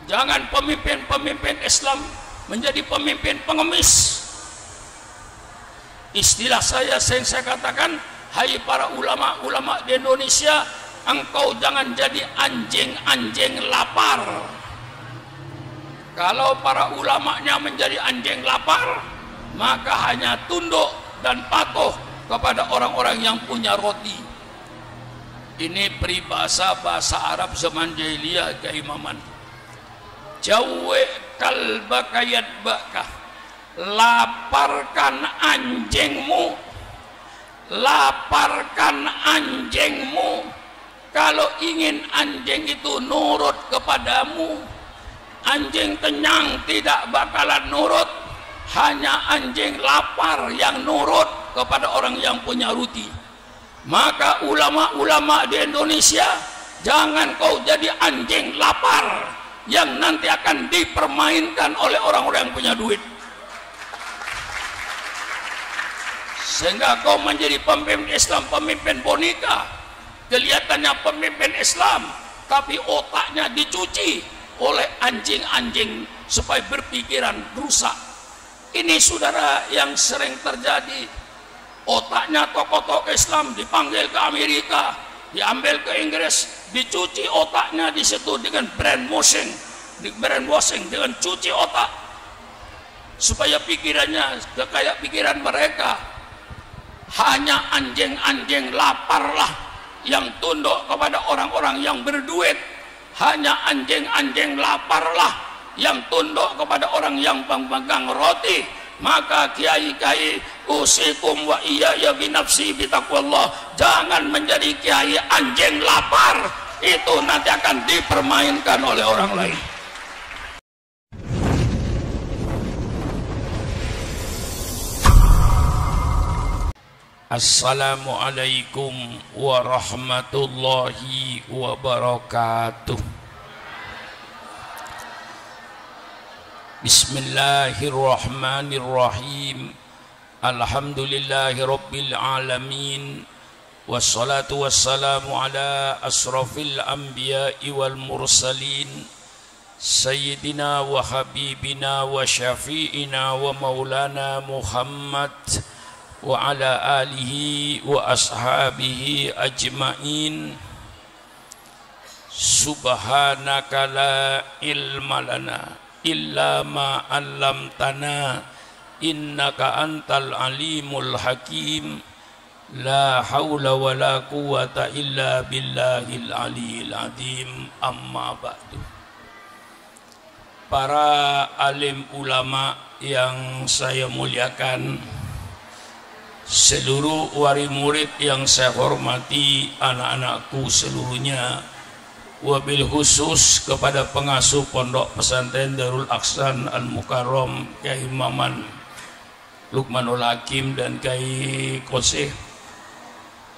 Jangan pemimpin-pemimpin Islam menjadi pemimpin pengemis. Istilah saya katakan, hai para ulama-ulama di Indonesia, engkau jangan jadi anjing-anjing lapar. Kalau para ulamanya menjadi anjing lapar, maka hanya tunduk dan patuh kepada orang-orang yang punya roti. Ini peribahasa bahasa Arab zaman jahiliyah keimaman. Jawe kalbaka yadbaka, laparkan anjingmu, laparkan anjingmu. Kalau ingin anjing itu nurut kepadamu, anjing kenyang tidak bakalan nurut, hanya anjing lapar yang nurut kepada orang yang punya roti. Maka ulama-ulama di Indonesia, jangan kau jadi anjing lapar yang nanti akan dipermainkan oleh orang-orang yang punya duit, sehingga kau menjadi pemimpin Islam, pemimpin boneka. Kelihatannya pemimpin Islam, tapi otaknya dicuci oleh anjing-anjing supaya berpikiran rusak. Ini saudara yang sering terjadi. Otaknya tokoh-tokoh Islam dipanggil ke Amerika, diambil ke Inggris, dicuci otaknya di situ dengan brainwashing dengan cuci otak supaya pikirannya kayak pikiran mereka. Hanya anjing-anjing laparlah yang tunduk kepada orang-orang yang berduit. Hanya anjing-anjing laparlah yang tunduk kepada orang yang pemegang roti. Maka kiai-kiai, usikum wa iyaya binafsi bitaqwallah, jangan menjadi kiai anjing lapar, itu nanti akan dipermainkan oleh orang lain. Assalamualaikum warahmatullahi wabarakatuh. Bismillahirrahmanirrahim. Alhamdulillahi rabbil alamin. Wassalatu wassalamu ala asrafil anbiya'i wal mursalin, sayyidina wa habibina wa syafi'ina wa maulana Muhammad wa ala alihi wa ashabihi ajma'in. Subhanaka la ilma lana illa ma 'allamtana innaka antal alimul hakim. La haula wa la quwata illa billahil aliyil azim. Amma ba'du. Para alim ulama yang saya muliakan, seluruh wali murid yang saya hormati, anak-anakku seluruhnya, wabil khusus kepada pengasuh pondok pesantren Darul Aksan Al-Mukarram Kiai Maman Lukmanul Hakim dan Kiai Qoseh,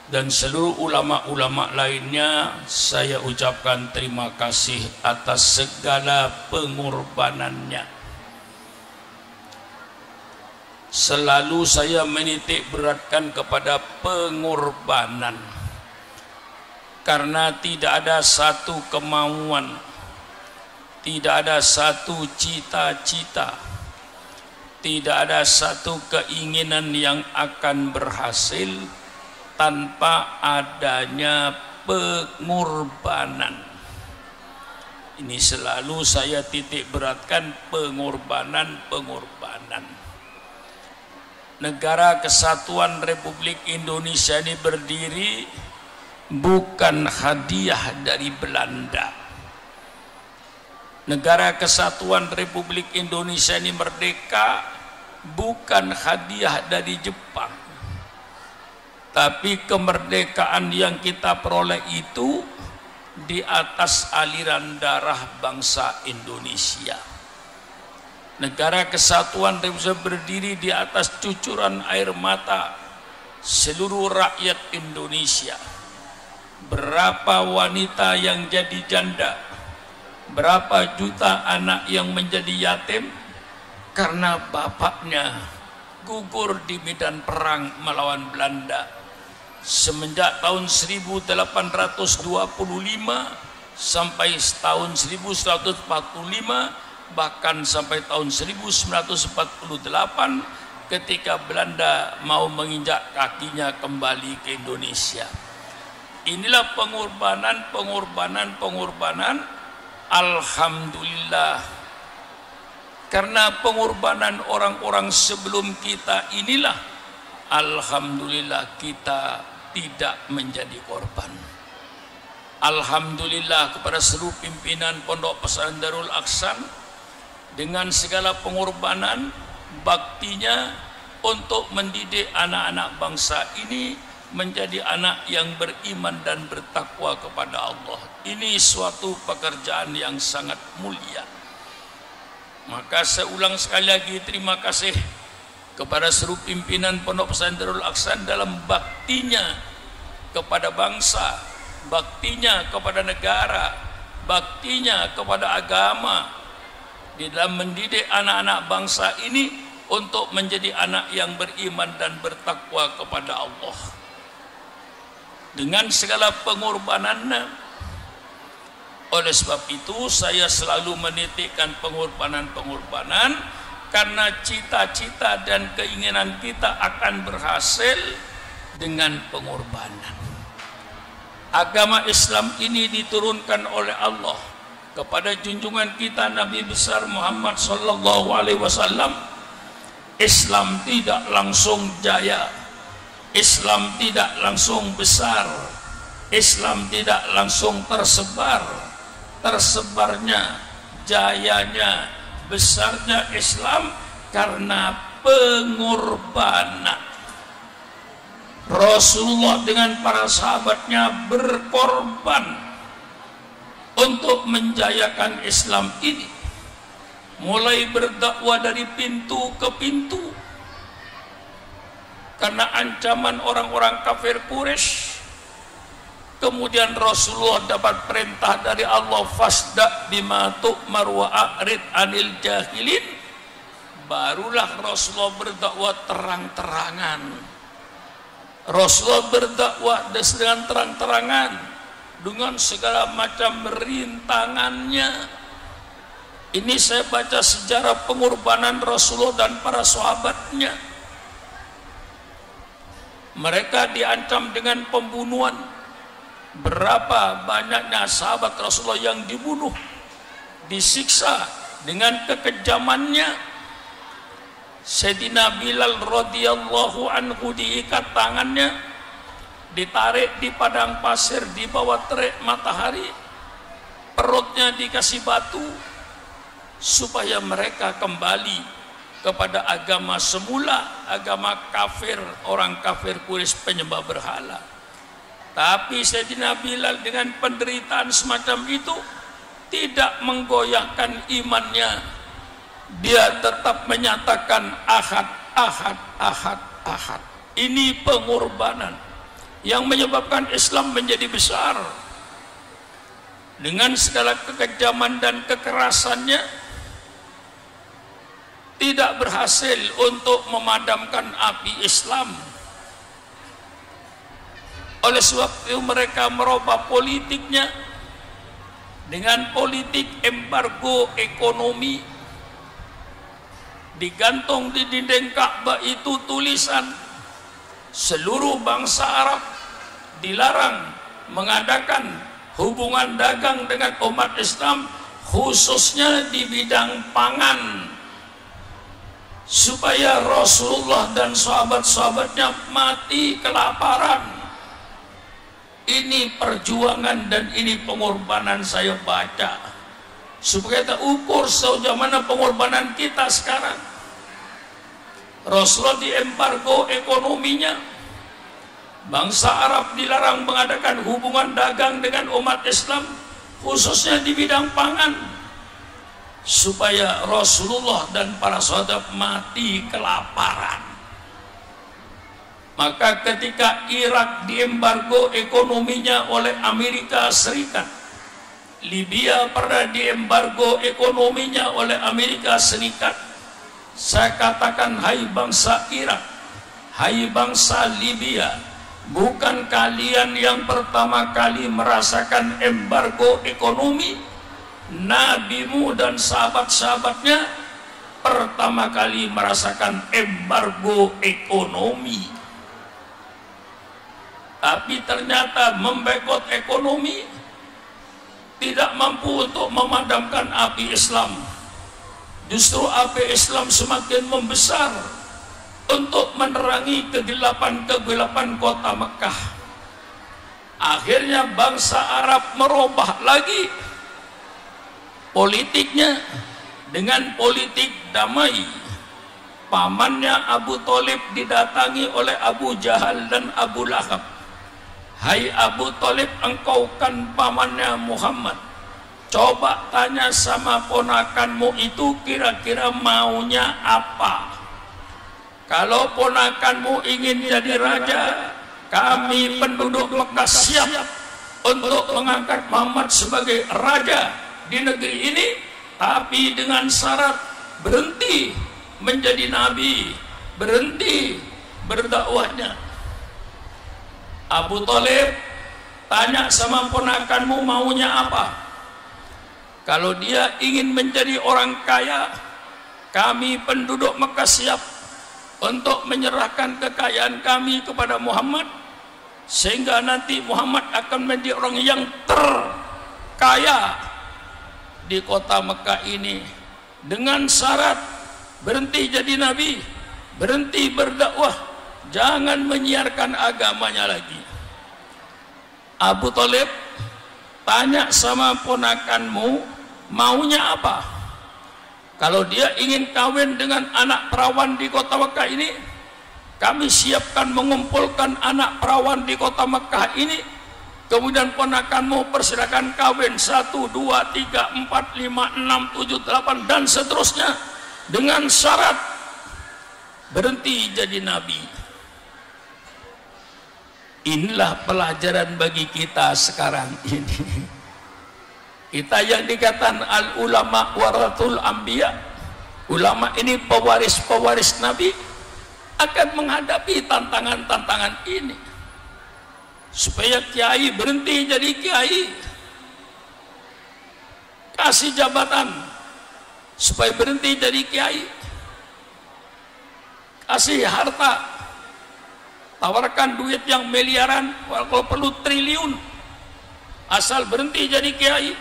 dan seluruh ulama-ulama lainnya, saya ucapkan terima kasih atas segala pengorbanannya. Selalu saya menitik beratkan kepada pengorbanan, karena tidak ada satu kemauan, tidak ada satu cita-cita, tidak ada satu keinginan yang akan berhasil tanpa adanya pengorbanan. Ini selalu saya titik beratkan, pengorbanan. Negara Kesatuan Republik Indonesia ini berdiri bukan hadiah dari Belanda. Negara Kesatuan Republik Indonesia ini merdeka bukan hadiah dari Jepang. Tapi kemerdekaan yang kita peroleh itu di atas aliran darah bangsa Indonesia. Negara Kesatuan Republik berdiri di atas cucuran air mata seluruh rakyat Indonesia. Berapa wanita yang jadi janda, berapa juta anak yang menjadi yatim karena bapaknya gugur di medan perang melawan Belanda. Semenjak tahun 1825 sampai tahun 1145, bahkan sampai tahun 1948 ketika Belanda mau menginjak kakinya kembali ke Indonesia. Inilah pengorbanan. Alhamdulillah, karena pengorbanan orang-orang sebelum kita inilah, alhamdulillah kita tidak menjadi korban. Alhamdulillah kepada seluruh pimpinan Pondok Pesantren Darul Ahsan dengan segala pengorbanan baktinya untuk mendidik anak-anak bangsa ini menjadi anak yang beriman dan bertakwa kepada Allah. Ini suatu pekerjaan yang sangat mulia. Maka saya ulang sekali lagi terima kasih kepada seluruh pimpinan Pondok Pesantren Darul Ahsan dalam baktinya kepada bangsa, baktinya kepada negara, baktinya kepada agama, di dalam mendidik anak-anak bangsa ini untuk menjadi anak yang beriman dan bertakwa kepada Allah. Dengan segala pengorbanannya, oleh sebab itu saya selalu menitikkan pengorbanan karena cita-cita dan keinginan kita akan berhasil dengan pengorbanan. Agama Islam ini diturunkan oleh Allah kepada junjungan kita Nabi besar Muhammad sallallahu alaihi wasallam. Islam tidak langsung jaya, Islam tidak langsung besar, Islam tidak langsung tersebar. Tersebarnya, jayanya, besarnya Islam karena pengorbanan. Rasulullah dengan para sahabatnya berkorban untuk menjayakan Islam ini, mulai berdakwah dari pintu ke pintu. Karena ancaman orang-orang kafir Quraisy, kemudian Rasulullah dapat perintah dari Allah, fasda bima tu'mar wa a'rid anil jahilin. Barulah Rasulullah berdakwah terang-terangan. Rasulullah berdakwah dengan terang-terangan dengan segala macam rintangannya. Ini saya baca sejarah pengorbanan Rasulullah dan para sahabatnya. Mereka diancam dengan pembunuhan. Berapa banyaknya sahabat Rasulullah yang dibunuh, disiksa dengan kekejamannya. Sayyidina Bilal radhiyallahu anhu diikat tangannya, ditarik di padang pasir di bawah terik matahari, perutnya dikasih batu supaya mereka kembali kepada agama semula, agama kafir, orang kafir Quraisy penyembah berhala. Tapi Sayyidina Bilal dengan penderitaan semacam itu tidak menggoyahkan imannya. Dia tetap menyatakan ahad, ahad, ahad, ahad. Ini pengorbanan yang menyebabkan Islam menjadi besar. Dengan segala kekejaman dan kekerasannya, tidak berhasil untuk memadamkan api Islam. Oleh sebab itu mereka merubah politiknya dengan politik embargo ekonomi. Digantung di dinding Ka'bah itu tulisan, seluruh bangsa Arab dilarang mengadakan hubungan dagang dengan umat Islam, khususnya di bidang pangan, supaya Rasulullah dan sahabat-sahabatnya mati kelaparan. Ini perjuangan dan ini pengorbanan saya baca, supaya kita ukur sejauh mana pengorbanan kita sekarang. Rasulullah diembargo ekonominya, bangsa Arab dilarang mengadakan hubungan dagang dengan umat Islam, khususnya di bidang pangan, supaya Rasulullah dan para sahabat mati kelaparan. Maka ketika Irak diembargo ekonominya oleh Amerika Serikat, Libya pernah diembargo ekonominya oleh Amerika Serikat, saya katakan, hai bangsa Irak, hai bangsa Libya, Bukan kalian yang pertama kali merasakan embargo ekonomi. Nabimu dan sahabat-sahabatnya pertama kali merasakan embargo ekonomi. Tapi ternyata memboikot ekonomi tidak mampu untuk memadamkan api Islam. Justru api Islam semakin membesar untuk menerangi kegelapan-kegelapan kota Mekah. Akhirnya bangsa Arab merubah lagi politiknya dengan politik damai. Pamannya Abu Thalib didatangi oleh Abu Jahal dan Abu Lahab. Hai Abu Thalib, engkau kan pamannya Muhammad. Coba tanya sama ponakanmu itu kira-kira maunya apa. Kalau ponakanmu ingin jadi raja, kami penduduk Mekah siap untuk mengangkat Muhammad sebagai raja di negeri ini, tapi dengan syarat berhenti menjadi nabi, berhenti berdakwahnya. Abu Thalib tanya sama ponakanmu maunya apa. Kalau dia ingin menjadi orang kaya, kami penduduk Mekah siap untuk menyerahkan kekayaan kami kepada Muhammad, sehingga nanti Muhammad akan menjadi orang yang terkaya di kota Mekah ini, dengan syarat berhenti jadi nabi, berhenti berdakwah, jangan menyiarkan agamanya lagi. Abu Thalib tanya sama ponakanmu maunya apa. Kalau dia ingin kawin dengan anak perawan di kota Mekah ini, kami siapkan mengumpulkan anak perawan di kota Mekah ini. Kemudian ponakanmu persilakan kawin 1, 2, 3, 4, 5, 6, 7, 8 dan seterusnya, dengan syarat berhenti jadi nabi. Inilah pelajaran bagi kita sekarang ini. Kita yang dikatakan al ulama warathul anbiya, ulama ini pewaris-pewaris nabi, akan menghadapi tantangan-tantangan ini. Supaya kiai berhenti jadi kiai, kasih jabatan supaya berhenti jadi kiai, kasih harta, tawarkan duit yang miliaran, kalau perlu triliun, asal berhenti jadi kiai.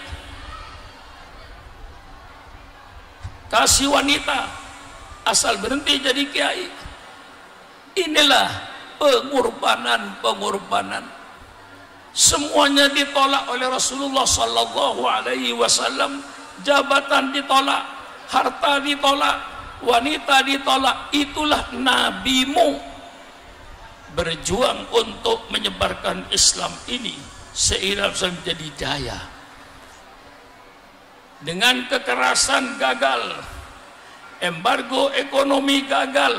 Kasih wanita asal berhenti jadi kiai. Inilah pengorbanan. Semuanya ditolak oleh Rasulullah sallallahu alaihi wasallam. Jabatan ditolak, harta ditolak, wanita ditolak. Itulah nabimu berjuang untuk menyebarkan Islam ini sehingga bisa menjadi jaya. Dengan kekerasan gagal, embargo ekonomi gagal,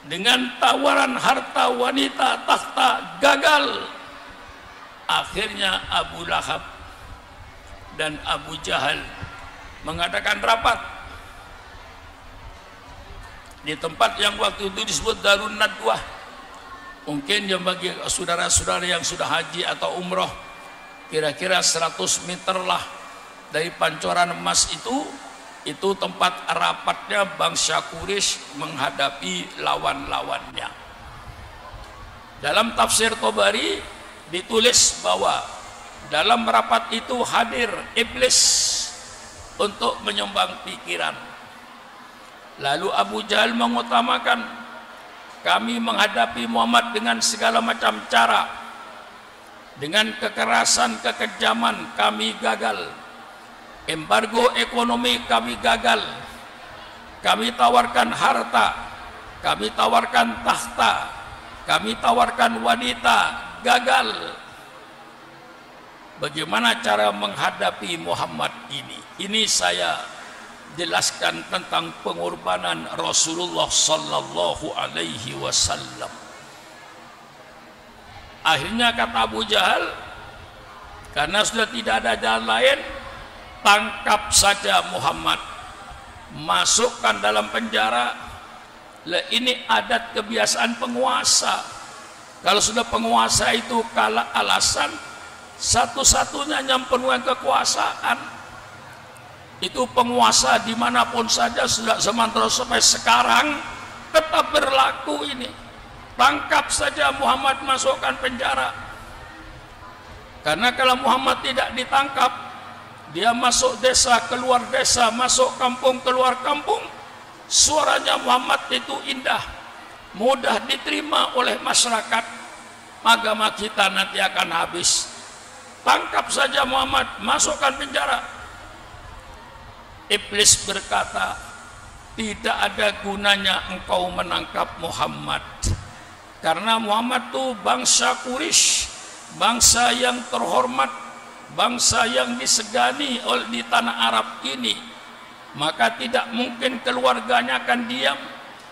dengan tawaran harta wanita takhta gagal. Akhirnya Abu Lahab dan Abu Jahal mengadakan rapat di tempat yang waktu itu disebut Darun Nadwah. Mungkin yang bagi saudara-saudara yang sudah haji atau umroh, kira-kira 100 meter lah dari Pancoran Emas itu tempat rapatnya bangsa Quraisy menghadapi lawan-lawannya. Dalam tafsir Tabari ditulis bahwa dalam rapat itu hadir iblis untuk menyumbang pikiran. Lalu Abu Jahal mengutamakan, kami menghadapi Muhammad dengan segala macam cara, dengan kekerasan, kekejaman kami gagal. Embargo ekonomi kami gagal. Kami tawarkan harta, kami tawarkan takhta, kami tawarkan wanita, gagal. Bagaimana cara menghadapi Muhammad ini? Ini saya jelaskan tentang pengorbanan Rasulullah sallallahu alaihi wasallam. Akhirnya kata Abu Jahal, karena sudah tidak ada jalan lain, tangkap saja Muhammad, masukkan dalam penjara. Ini adat kebiasaan penguasa. Kalau sudah penguasa itu kalah alasan, satu-satunya yang penuh kekuasaan itu penguasa dimanapun saja sudah zaman terus sampai sekarang tetap berlaku ini. Tangkap saja Muhammad, masukkan penjara. Karena kalau Muhammad tidak ditangkap, dia masuk desa keluar desa, masuk kampung keluar kampung, suaranya Muhammad itu indah, mudah diterima oleh masyarakat, agama kita nanti akan habis. Tangkap saja Muhammad, masukkan penjara. Iblis berkata, tidak ada gunanya engkau menangkap Muhammad, karena Muhammad itu bangsa Quraisy, bangsa yang terhormat, bangsa yang disegani di tanah Arab ini. Maka tidak mungkin keluarganya akan diam.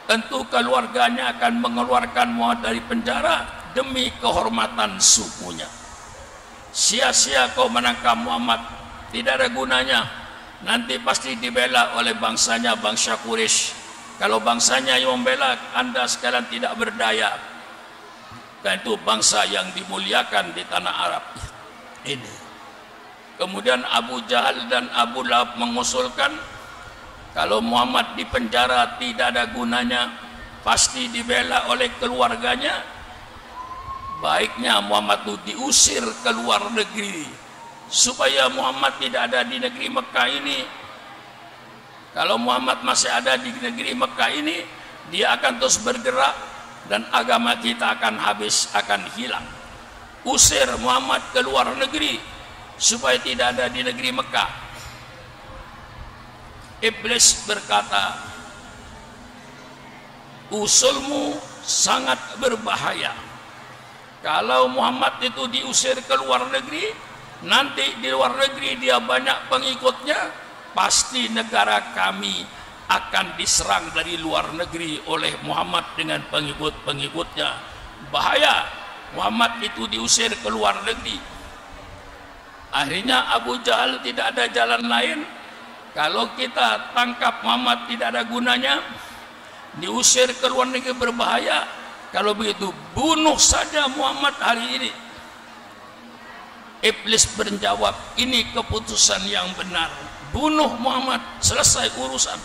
Tentu keluarganya akan mengeluarkan Muhammad dari penjara demi kehormatan sukunya. Sia-sia kau menangkap Muhammad, tidak ada gunanya. Nanti pasti dibela oleh bangsanya, bangsa Quraisy. Kalau bangsanya yang membela, anda sekalian tidak berdaya. Dan itu bangsa yang dimuliakan di tanah Arab ini. Kemudian Abu Jahal dan Abu Lahab mengusulkan, kalau Muhammad di penjara tidak ada gunanya, pasti dibela oleh keluarganya. Baiknya Muhammad itu diusir ke luar negeri, supaya Muhammad tidak ada di negeri Mekah ini. Kalau Muhammad masih ada di negeri Mekah ini, dia akan terus bergerak dan agama kita akan habis, akan hilang. Usir Muhammad ke luar negeri supaya tidak ada di negeri Mekah. Iblis berkata, usulmu sangat berbahaya. Kalau Muhammad itu diusir ke luar negeri, nanti di luar negeri dia banyak pengikutnya, pasti negara kami akan diserang dari luar negeri oleh Muhammad dengan pengikut-pengikutnya. Bahaya, Muhammad itu diusir ke luar negeri. Akhirnya Abu Jahal tidak ada jalan lain. Kalau kita tangkap Muhammad tidak ada gunanya, diusir ke luar negeri berbahaya. Kalau begitu bunuh saja Muhammad hari ini. Iblis menjawab, ini keputusan yang benar. Bunuh Muhammad, selesai urusan.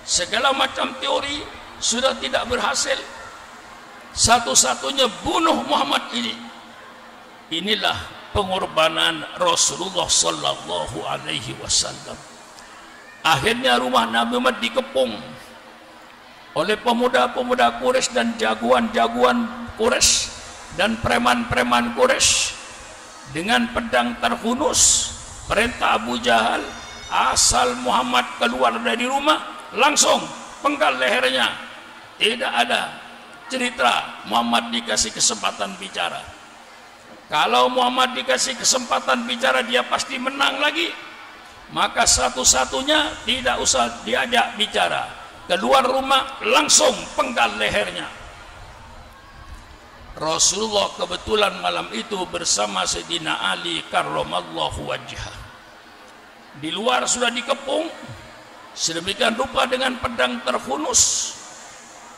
Segala macam teori sudah tidak berhasil. Satu-satunya bunuh Muhammad ini. Inilah pengorbanan Rasulullah sallallahu alaihi wasallam. Akhirnya rumah Nabi Muhammad dikepung oleh pemuda-pemuda Quraisy dan jagoan-jagoan Quraisy dan preman-preman Quraisy dengan pedang terhunus. Perintah Abu Jahal, asal Muhammad keluar dari rumah, langsung penggal lehernya. Tidak ada cerita Muhammad dikasih kesempatan bicara. Kalau Muhammad dikasih kesempatan bicara, dia pasti menang lagi. Maka satu-satunya tidak usah diajak bicara, keluar rumah langsung penggal lehernya. Rasulullah kebetulan malam itu bersama Sayyidina Ali karramallahu wajhah. Di luar sudah dikepung sedemikian rupa dengan pedang terhunus.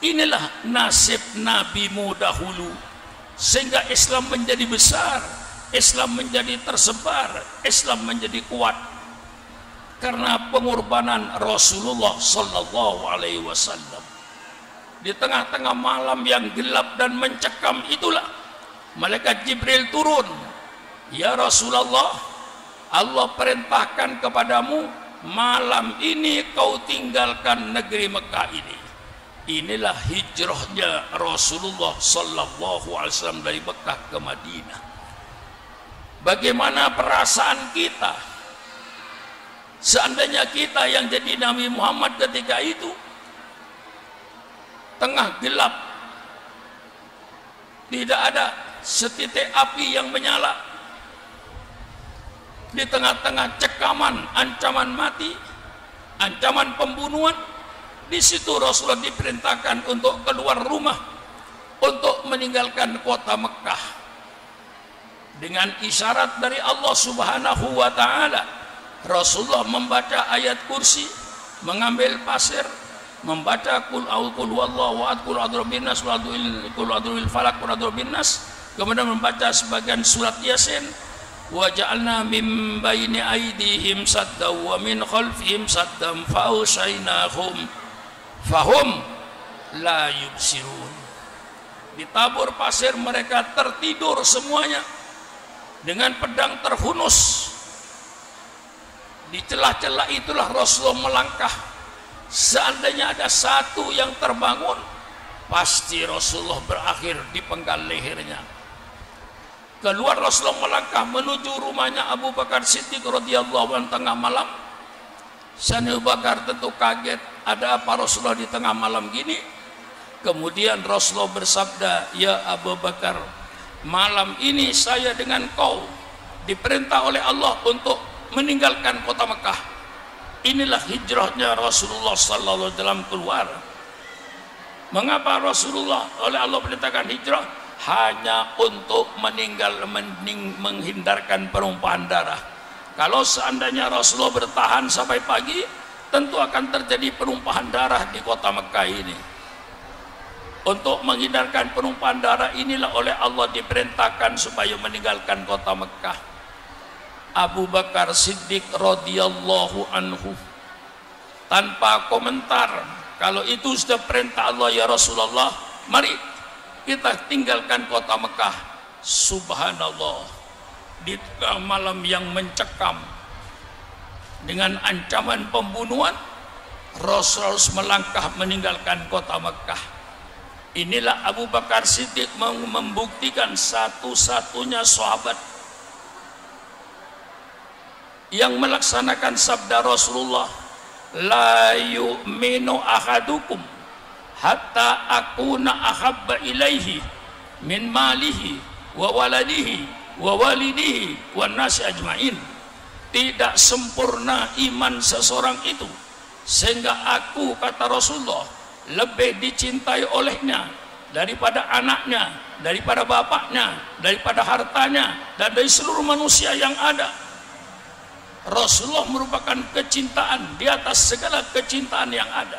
Inilah nasib nabimu dahulu, sehingga Islam menjadi besar, Islam menjadi tersebar, Islam menjadi kuat karena pengorbanan Rasulullah sallallahu alaihi wasallam. Di tengah-tengah malam yang gelap dan mencekam itulah malaikat Jibril turun. Ya Rasulullah, Allah perintahkan kepadamu malam ini kau tinggalkan negeri Mekah ini. Inilah hijrahnya Rasulullah sallallahu alaihi wasallam dari Mekah ke Madinah. Bagaimana perasaan kita seandainya kita yang jadi Nabi Muhammad ketika itu? Tengah gelap, tidak ada setitik api yang menyala. Di tengah-tengah cekaman, ancaman mati, ancaman pembunuhan, di situ Rasulullah diperintahkan untuk keluar rumah, untuk meninggalkan kota Mekah. Dengan isyarat dari Allah Subhanahu wa Ta'ala, Rasulullah membaca ayat kursi, mengambil pasir, membaca qul huwallahu ahad, qul a'udzu birabbin nas, qul a'udzu bil falaq, qul a'udzu bin nas, kemudian membaca sebagian surat Yasin. Wa ja'alna min baini aydihim saddan wa min khalfihim saddan fa'ushaynahum fahum la yubsirun. Di tabur pasir mereka tertidur semuanya dengan pedang terhunus. Di celah-celah itulah Rasulullah melangkah. Seandainya ada satu yang terbangun, pasti Rasulullah berakhir di penggal lehernya. Keluar Rasulullah melangkah menuju rumahnya Abu Bakar Siddiq radhiyallahu anhu tengah malam. Sayyidina Abu Bakar tentu kaget, ada apa Rasulullah di tengah malam gini? Kemudian Rasulullah bersabda, ya Abu Bakar, malam ini saya dengan kau diperintah oleh Allah untuk meninggalkan kota Mekah. Inilah hijrahnya Rasulullah sallallahu alaihi wasallam keluar. Mengapa Rasulullah oleh Allah perintahkan hijrah? Hanya untuk menghindarkan penumpahan darah. Kalau seandainya Rasulullah bertahan sampai pagi, tentu akan terjadi penumpahan darah di kota Mekah ini. Untuk menghindarkan penumpahan darah inilah oleh Allah diperintahkan supaya meninggalkan kota Mekah. Abu Bakar Siddiq radhiyallahu anhu tanpa komentar, kalau itu sudah perintah Allah ya Rasulullah, mari kita tinggalkan kota Mekah. Subhanallah, di tengah malam yang mencekam dengan ancaman pembunuhan, Rasul melangkah meninggalkan kota Mekah. Inilah Abu Bakar Siddiq membuktikan satu-satunya sahabat yang melaksanakan sabda Rasulullah, la yu'minu ahadukum hatta akuna ahabba ilaihi min malihi wa waladihi wa walidihi wa nasi ajmain. Tidak sempurna iman seseorang itu sehingga aku, kata Rasulullah, lebih dicintai olehnya daripada anaknya, daripada bapaknya, daripada hartanya, dan dari seluruh manusia yang ada. Rasulullah merupakan kecintaan di atas segala kecintaan yang ada.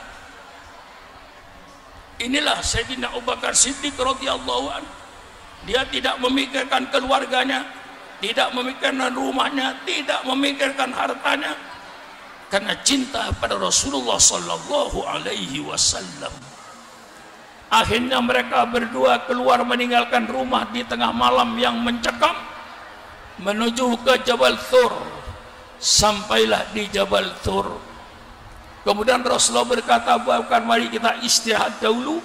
Inilah Sayyidina Abu Bakar Siddiq radhiyallahu anhu. Dia tidak memikirkan keluarganya, tidak memikirkan rumahnya, tidak memikirkan hartanya, karena cinta pada Rasulullah sallallahu alaihi wasallam. Akhirnya mereka berdua keluar meninggalkan rumah di tengah malam yang mencekam menuju ke Jabal Thur. Sampailah di Jabal Thur. Kemudian Rasulullah berkata, bukan, mari kita istirahat dahulu.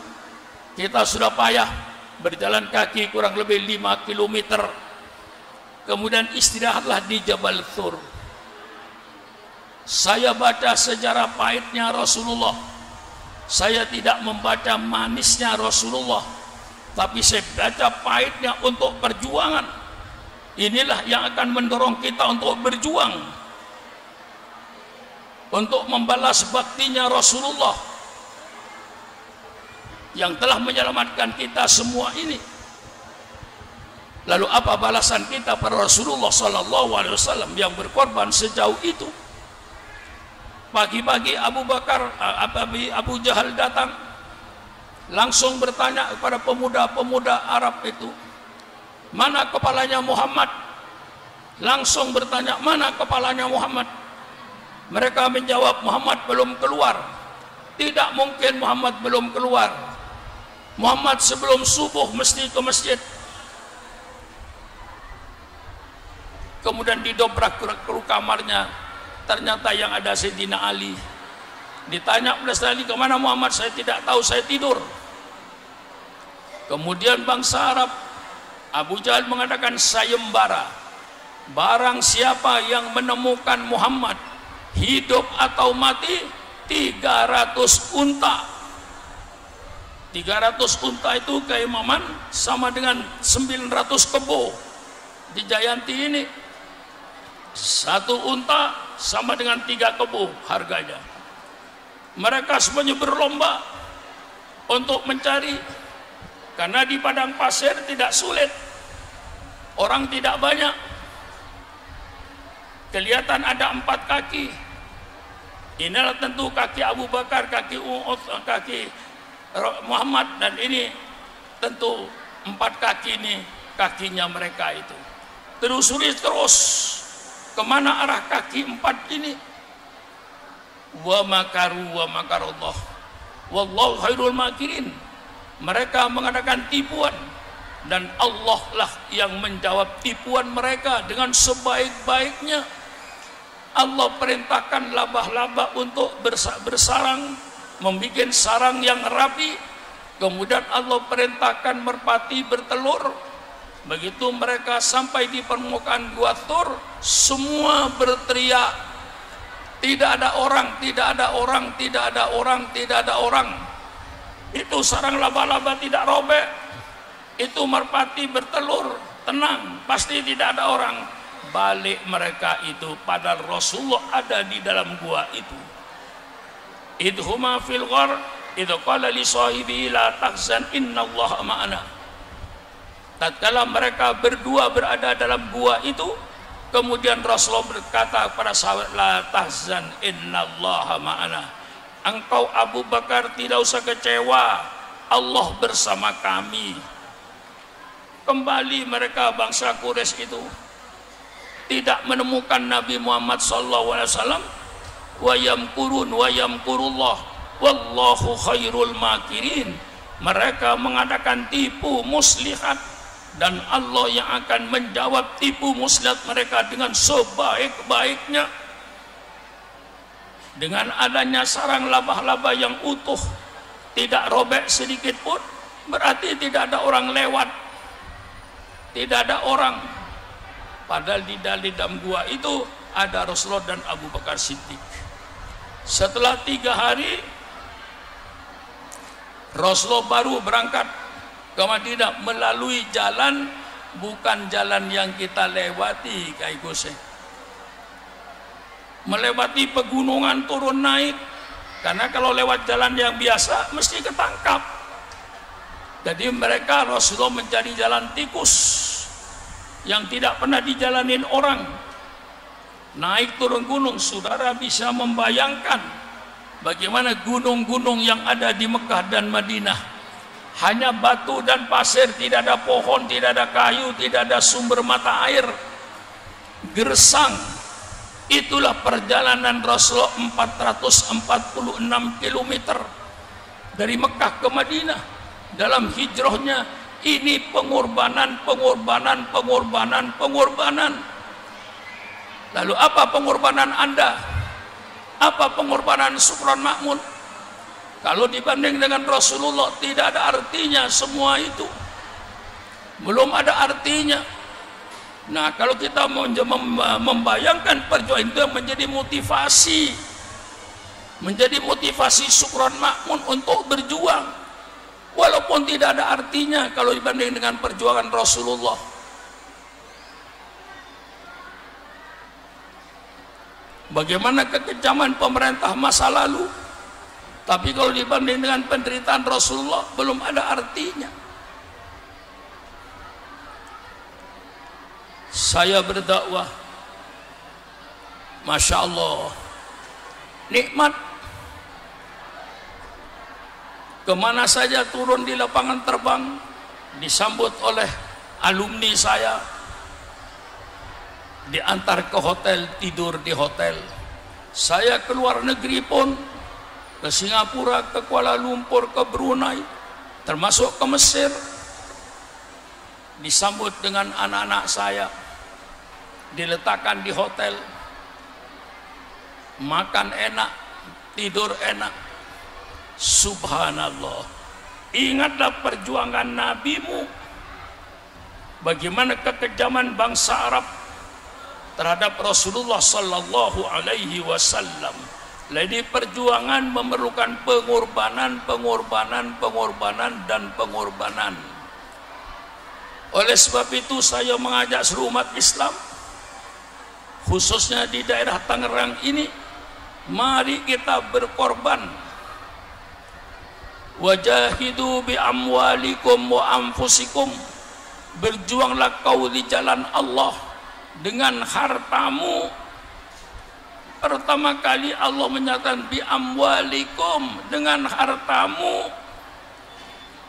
Kita sudah payah berjalan kaki kurang lebih 5 km. Kemudian istirahatlah di Jabal Thur. Saya baca sejarah pahitnya Rasulullah. Saya tidak membaca manisnya Rasulullah, tapi saya baca pahitnya untuk perjuangan. Inilah yang akan mendorong kita untuk berjuang, untuk membalas baktinya Rasulullah yang telah menyelamatkan kita semua ini. Lalu apa balasan kita pada Rasulullah sallallahu alaihi wasallam yang berkorban sejauh itu? Pagi-pagi Abu Jahal datang, langsung bertanya kepada pemuda-pemuda Arab itu, mana kepalanya Muhammad? Langsung bertanya, mana kepalanya Muhammad? Mereka menjawab, Muhammad belum keluar. Tidak mungkin Muhammad belum keluar. Muhammad sebelum subuh mesti ke masjid. Kemudian didobrak ke kamarnya, ternyata yang ada Sayyidina Ali. Ditanya oleh Ali, kemana Muhammad? Saya tidak tahu, saya tidur. Kemudian bangsa Arab, Abu Jahal mengatakan sayembara, barang siapa yang menemukan Muhammad hidup atau mati, 300 unta. 300 unta itu keimaman sama dengan 900 kebo di Jayanti ini. 1 unta sama dengan 3 kebo harganya. Mereka semuanya berlomba untuk mencari, karena di padang pasir tidak sulit, orang tidak banyak. Kelihatan ada 4 kaki. Inilah tentu kaki Abu Bakar, kaki kaki Muhammad, dan ini tentu 4 kaki ini kakinya mereka itu. Telusuri terus kemana arah kaki 4 ini. Wa makaru wa makarullah wallahu khairul makirin. Mereka mengadakan tipuan dan Allah lah yang menjawab tipuan mereka dengan sebaik-baiknya. Allah perintahkan laba-laba untuk bersarang, membuat sarang yang rapi. Kemudian Allah perintahkan merpati bertelur. Begitu mereka sampai di permukaan Gua Tur, semua berteriak, tidak ada orang, tidak ada orang, tidak ada orang, tidak ada orang. Itu sarang laba-laba tidak robek. Itu merpati bertelur, tenang, pasti tidak ada orang. Balik mereka itu, padahal Rasulullah ada di dalam gua itu. Idhuma fil ghar idh qala li sahibi la tahzan innallaha ma'ana. Tatkala mereka berdua berada dalam gua itu, kemudian Rasulullah berkata kepada sahabat, la tahzan innallaha ma'ana. Engkau Abu Bakar tidak usah kecewa, Allah bersama kami. Kembali mereka bangsa Quraisy itu tidak menemukan Nabi Muhammad SAW. Wa yamkurun wa yamkurullah wallahu khairul makirin. Mereka mengadakan tipu muslihat, dan Allah yang akan menjawab tipu muslihat mereka dengan sebaik-baiknya. Dengan adanya sarang laba-laba yang utuh, tidak robek sedikit pun, berarti tidak ada orang lewat, tidak ada orang. Padahal di dalam gua itu ada Rasulullah dan Abu Bakar Siddiq. Setelah 3 hari, Rasulullah baru berangkat ke Madinah melalui jalan, bukan jalan yang kita lewati, Kai Gose. Melewati pegunungan turun naik, karena kalau lewat jalan yang biasa mesti ketangkap. Jadi mereka, Rasulullah mencari jalan tikus yang tidak pernah dijalanin orang. Naik turun gunung, saudara bisa membayangkan bagaimana gunung-gunung yang ada di Mekah dan Madinah. Hanya batu dan pasir, tidak ada pohon, tidak ada kayu, tidak ada sumber mata air. Gersang. Itulah perjalanan Rasulullah 446 km dari Mekah ke Madinah. Dalam hijrahnya ini pengorbanan. Lalu apa pengorbanan Anda? Apa pengorbanan Sukron Makmun? Kalau dibanding dengan Rasulullah, tidak ada artinya semua itu. Belum ada artinya. Nah, kalau kita membayangkan perjuangan itu menjadi motivasi. Menjadi motivasi Sukron Makmun untuk berjuang. Walaupun tidak ada artinya kalau dibanding dengan perjuangan Rasulullah. Bagaimana kekejaman pemerintah masa lalu, tapi kalau dibanding dengan penderitaan Rasulullah belum ada artinya. Saya berdakwah, Masya Allah, nikmat. Kemana saja turun di lapangan terbang, disambut oleh alumni saya, diantar ke hotel, tidur di hotel. Saya ke luar negeri pun, ke Singapura, ke Kuala Lumpur, ke Brunei, termasuk ke Mesir, disambut dengan anak-anak saya, diletakkan di hotel, makan enak, tidur enak. Subhanallah, ingatlah perjuangan nabimu. Bagaimana kekejaman bangsa Arab terhadap Rasulullah sallallahu alaihi wasallam. Jadi perjuangan memerlukan pengorbanan. Oleh sebab itu saya mengajak seluruh umat Islam, khususnya di daerah Tangerang ini, mari kita berkorban. Wajahidu bi amwalikum wa anfusikum. Berjuanglah kau di jalan Allah dengan hartamu. pertama kali Allah menyatakan bi amwalikum, dengan hartamu.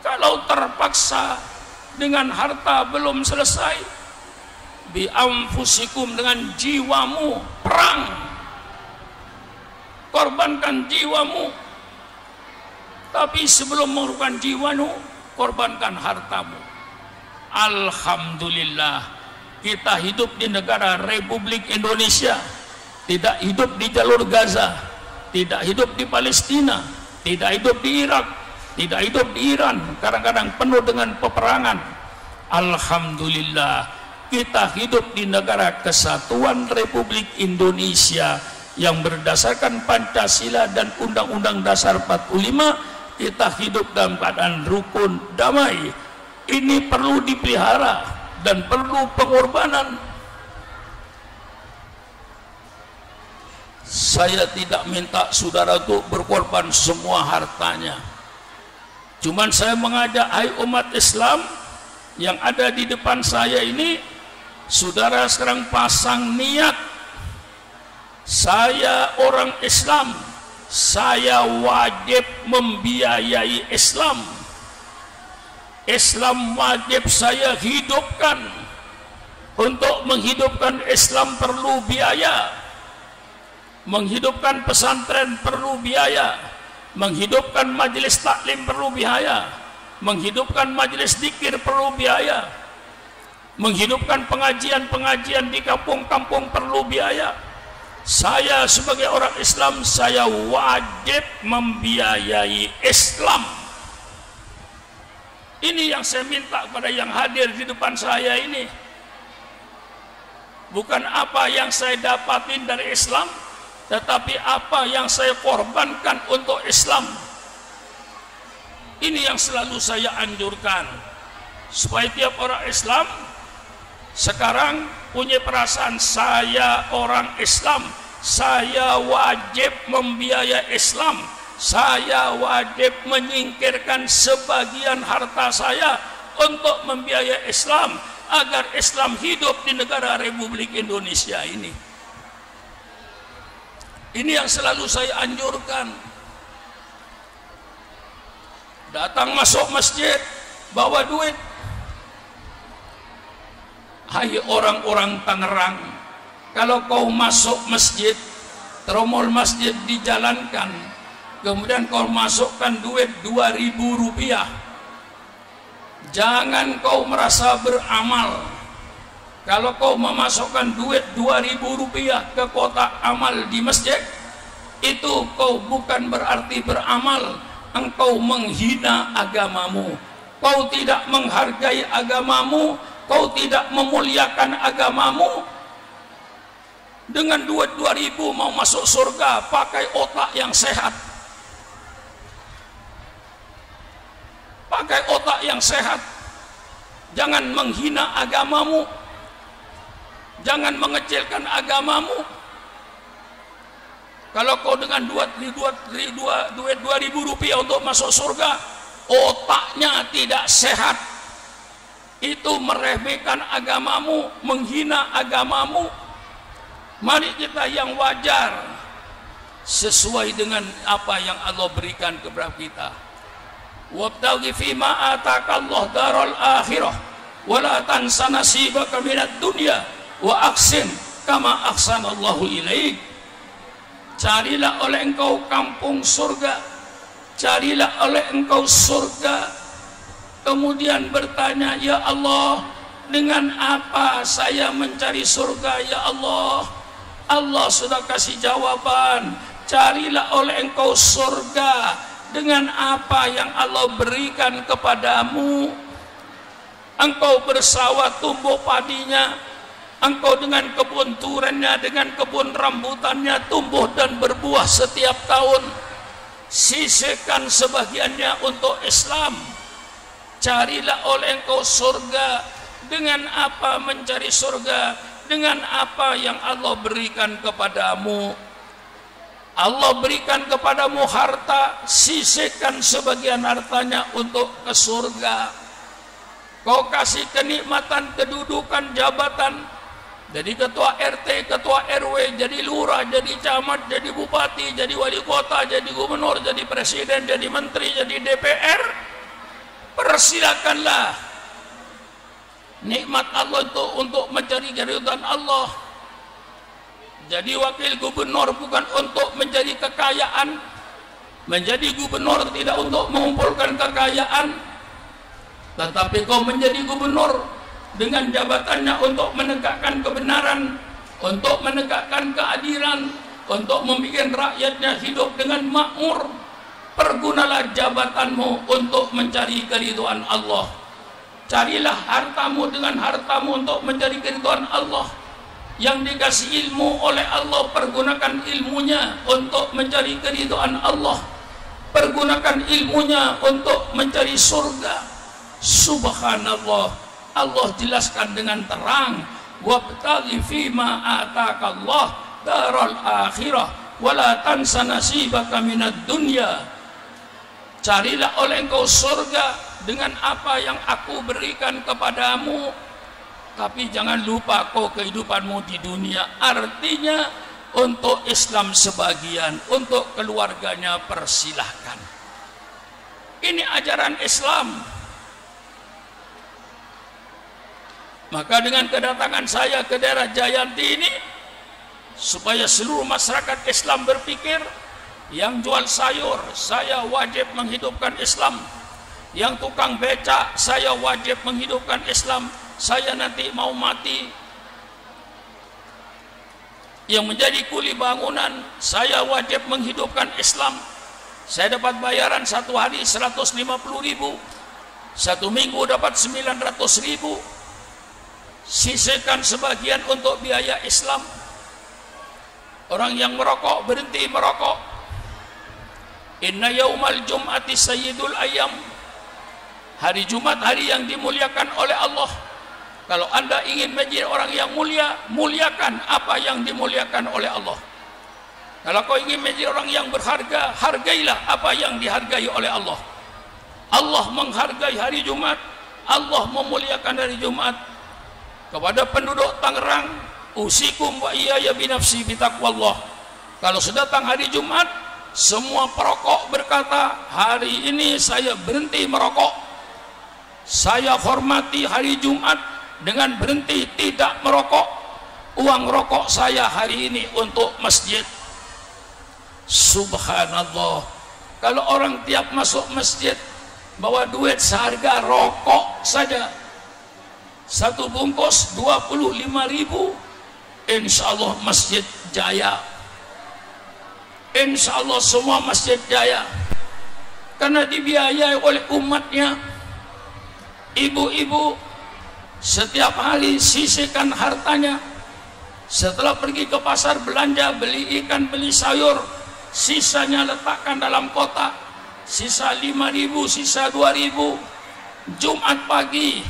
Kalau terpaksa dengan harta belum selesai, bi anfusikum, dengan jiwamu, perang, korbankan jiwamu. Tapi sebelum mengorbankan jiwamu, korbankan hartamu. Alhamdulillah, kita hidup di negara Republik Indonesia, tidak hidup di jalur Gaza, tidak hidup di Palestina, tidak hidup di Irak, tidak hidup di Iran, kadang-kadang penuh dengan peperangan. Alhamdulillah, kita hidup di negara Kesatuan Republik Indonesia yang berdasarkan Pancasila dan Undang-Undang Dasar 45. Kita hidup dalam keadaan rukun, damai. Ini perlu dipelihara dan perlu pengorbanan. Saya tidak minta saudara untuk berkorban semua hartanya. Cuman saya mengajak, hai umat Islam yang ada di depan saya ini, saudara sekarang pasang niat. Saya orang Islam, saya wajib membiayai Islam. Islam wajib saya hidupkan. Untuk menghidupkan Islam perlu biaya. Menghidupkan pesantren perlu biaya, menghidupkan majelis taklim perlu biaya, menghidupkan majelis zikir perlu biaya, menghidupkan pengajian-pengajian di kampung-kampung perlu biaya. Saya sebagai orang Islam, saya wajib membiayai Islam. Ini yang saya minta kepada yang hadir di depan saya ini. Bukan apa yang saya dapatin dari Islam, tetapi apa yang saya korbankan untuk Islam. Ini yang selalu saya anjurkan, supaya tiap orang Islam sekarang punya perasaan, saya orang Islam, saya wajib membiayai Islam, saya wajib menyingkirkan sebagian harta saya untuk membiayai Islam, agar Islam hidup di negara Republik Indonesia ini. Ini yang selalu saya anjurkan. Datang masuk masjid, bawa duit. Hai orang-orang Tangerang, kalau kau masuk masjid, tromol masjid dijalankan, kemudian kau masukkan duit 2.000 rupiah, jangan kau merasa beramal. Kalau kau memasukkan duit 2.000 rupiah ke kotak amal di masjid, itu kau bukan berarti beramal. Engkau menghina agamamu, kau tidak menghargai agamamu, kau tidak memuliakan agamamu. Dengan duit 2.000 mau masuk surga, pakai otak yang sehat. Pakai otak yang sehat. Jangan menghina agamamu, jangan mengecilkan agamamu. Kalau kau dengan duit 2.000 rupiah untuk masuk surga, otaknya tidak sehat, itu meremehkan agamamu, menghina agamamu. Mari kita yang wajar, sesuai dengan apa yang Allah berikan kepada kita. Wabtaghi fima atakallahu daral akhirah wala tansa nasibaka minad dunya wa aksin kama ahsanallahu ilaik. Carilah oleh engkau kampung surga, carilah oleh engkau surga. Kemudian bertanya, ya Allah, dengan apa saya mencari surga ya Allah? Allah sudah kasih jawaban, carilah oleh engkau surga dengan apa yang Allah berikan kepadamu. Engkau bersawah tumbuh padinya, engkau dengan kebun duriannya, dengan kebun rambutannya tumbuh dan berbuah setiap tahun. Sisihkan sebagiannya untuk Islam. Carilah oleh engkau surga. Dengan apa mencari surga? Dengan apa yang Allah berikan kepadamu. Allah berikan kepadamu harta, sisihkan sebagian hartanya untuk ke surga. Kau kasih kenikmatan, kedudukan, jabatan, Jadi ketua RT, ketua RW, jadi lurah, jadi camat, jadi bupati, jadi wali kota, jadi gubernur, jadi presiden, jadi menteri, jadi DPR. Persilakanlah nikmat Allah untuk mencari keridhaan Allah. Jadi wakil gubernur bukan untuk mencari kekayaan. Menjadi gubernur tidak untuk mengumpulkan kekayaan, tetapi kau menjadi gubernur dengan jabatannya untuk menegakkan kebenaran, untuk menegakkan keadilan, untuk membuat rakyatnya hidup dengan makmur. Pergunalah jabatanmu untuk mencari keridhaan Allah. Carilah hartamu dengan hartamu untuk mencari keridhaan Allah. Yang dikasih ilmu oleh Allah, pergunakan ilmunya untuk mencari keridhaan Allah. Pergunakan ilmunya untuk mencari surga. Subhanallah, Allah jelaskan dengan terang, wabtaghi fima atakallah daral akhirah wala tansa nasibaka minad dunya. Carilah oleh engkau surga dengan apa yang aku berikan kepadamu, tapi jangan lupa kau kehidupanmu di dunia. Artinya untuk Islam sebagian, untuk keluarganya persilahkan. Ini ajaran Islam. Maka dengan kedatangan saya ke daerah Jayanti ini, supaya seluruh masyarakat Islam berpikir, yang jual sayur, saya wajib menghidupkan Islam. Yang tukang becak, saya wajib menghidupkan Islam. Saya nanti mau mati, yang menjadi kuli bangunan, saya wajib menghidupkan Islam. Saya dapat bayaran satu hari 150.000, satu minggu dapat 900.000. Sisihkan sebagian untuk biaya Islam. Orang yang merokok berhenti merokok. Inna yaumal jum'ati sayyidul ayyam. Hari Jumat hari yang dimuliakan oleh Allah. Kalau Anda ingin menjadi orang yang mulia, muliakan apa yang dimuliakan oleh Allah. Kalau kau ingin menjadi orang yang berharga, hargailah apa yang dihargai oleh Allah. Allah menghargai hari Jumat, Allah memuliakan hari Jumat. Kepada penduduk Tangerang, usikum wa iyaya binafsi bitaqwallah. Kalau sedatang hari Jumat, semua perokok berkata, hari ini saya berhenti merokok. Saya hormati hari Jumat dengan berhenti tidak merokok. Uang rokok saya hari ini untuk masjid. Subhanallah. Kalau orang tiap masuk masjid bawa duit seharga rokok saja, satu bungkus 25.000, insya Allah masjid jaya. Insya Allah semua masjid jaya, karena dibiayai oleh umatnya. Ibu-ibu setiap hari sisihkan hartanya. Setelah pergi ke pasar belanja, beli ikan, beli sayur, sisanya letakkan dalam kotak. Sisa 5.000, sisa 2.000. Jumat pagi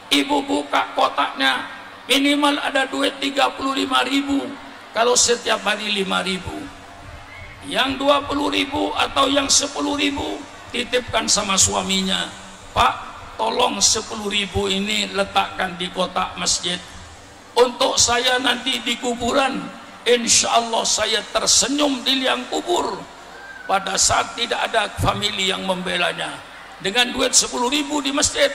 ibu buka kotaknya, minimal ada duit 35.000. Kalau setiap hari 5.000, yang 20.000 atau yang 10.000 titipkan sama suaminya. Pak, tolong 10.000 ini letakkan di kotak masjid. Untuk saya nanti di kuburan, insya Allah saya tersenyum di liang kubur pada saat tidak ada famili yang membelanya. Dengan duit 10.000 di masjid,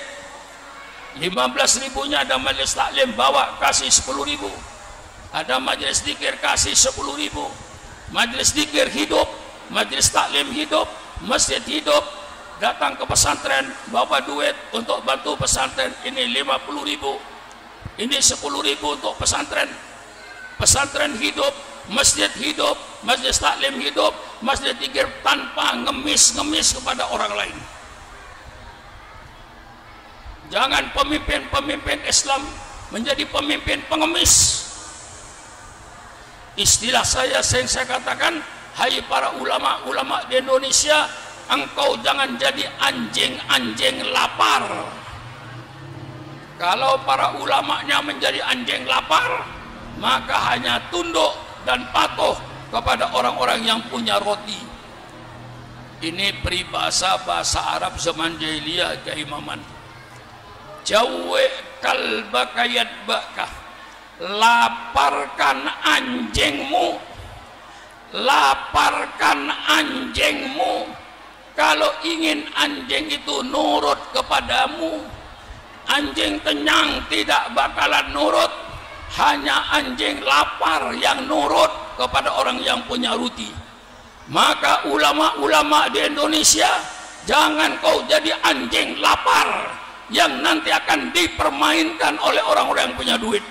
15.000-nya ada majelis taklim, bawa kasih 10.000. Ada majelis zikir, kasih 10.000. Majelis zikir hidup, majelis taklim hidup, masjid hidup. Datang ke pesantren, bawa duit untuk bantu pesantren. Ini 50.000, ini 10.000 untuk pesantren. Pesantren hidup, masjid hidup, majelis taklim hidup, masjid zikir tanpa ngemis-ngemis kepada orang lain. Jangan pemimpin-pemimpin Islam menjadi pemimpin pengemis. Istilah saya katakan, hai para ulama-ulama di Indonesia, engkau jangan jadi anjing-anjing lapar. Kalau para ulamanya menjadi anjing lapar, maka hanya tunduk dan patuh kepada orang-orang yang punya roti. Ini peribahasa bahasa Arab zaman jahiliyah, keimaman. Jawwe kalbaka yadbaka, laparkan anjingmu, laparkan anjingmu. Kalau ingin anjing itu nurut kepadamu, anjing kenyang tidak bakalan nurut, hanya anjing lapar yang nurut kepada orang yang punya roti. Maka ulama-ulama di Indonesia, jangan kau jadi anjing lapar yang nanti akan dipermainkan oleh orang-orang yang punya duit,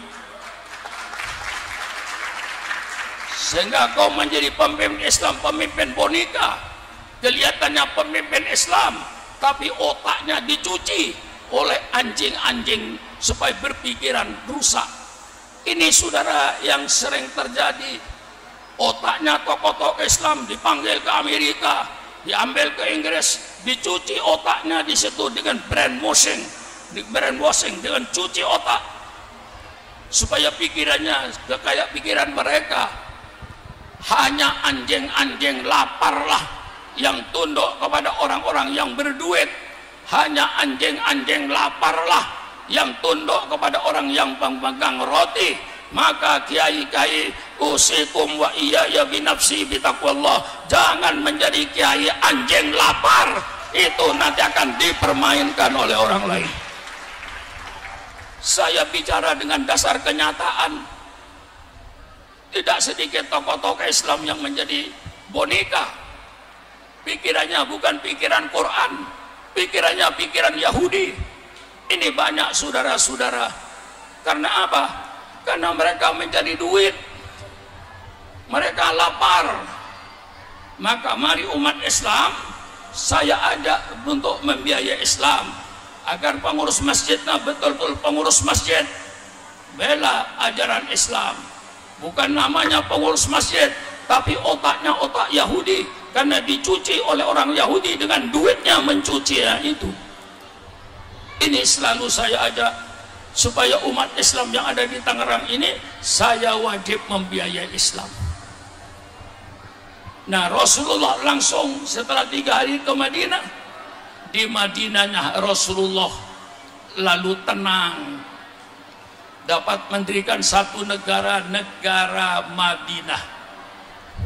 sehingga kau menjadi pemimpin Islam, pemimpin boneka. Kelihatannya pemimpin Islam, tapi otaknya dicuci oleh anjing-anjing supaya berpikiran rusak. Ini saudara yang sering terjadi. Otaknya tokoh-tokoh Islam dipanggil ke Amerika, diambil ke Inggris, dicuci otaknya di situ dengan brainwashing dengan cuci otak, supaya pikirannya kayak pikiran mereka. Hanya anjing-anjing laparlah yang tunduk kepada orang-orang yang berduit. Hanya anjing-anjing laparlah yang tunduk kepada orang yang pemegang roti. Maka kiai-kiai, usikum wa iyaya binafsi bitaqwallah, jangan menjadi kiai anjing lapar, itu nanti akan dipermainkan oleh orang lain. Saya bicara dengan dasar kenyataan. Tidak sedikit tokoh-tokoh Islam yang menjadi boneka. Pikirannya bukan pikiran Quran, pikirannya pikiran Yahudi. Ini banyak saudara-saudara. Karena apa? Karena mereka mencari duit, mereka lapar. Maka mari umat Islam, saya ajak untuk membiayai Islam, agar pengurus masjidnya betul-betul pengurus masjid, bela ajaran Islam. Bukan namanya pengurus masjid, tapi otaknya otak Yahudi, karena dicuci oleh orang Yahudi dengan duitnya mencuci itu. Ini selalu saya ajak, supaya umat Islam yang ada di Tangerang ini, saya wajib membiayai Islam. Nah, Rasulullah langsung setelah 3 hari ke Madinah, di Madinahnya Rasulullah lalu tenang, dapat mendirikan satu negara Madinah.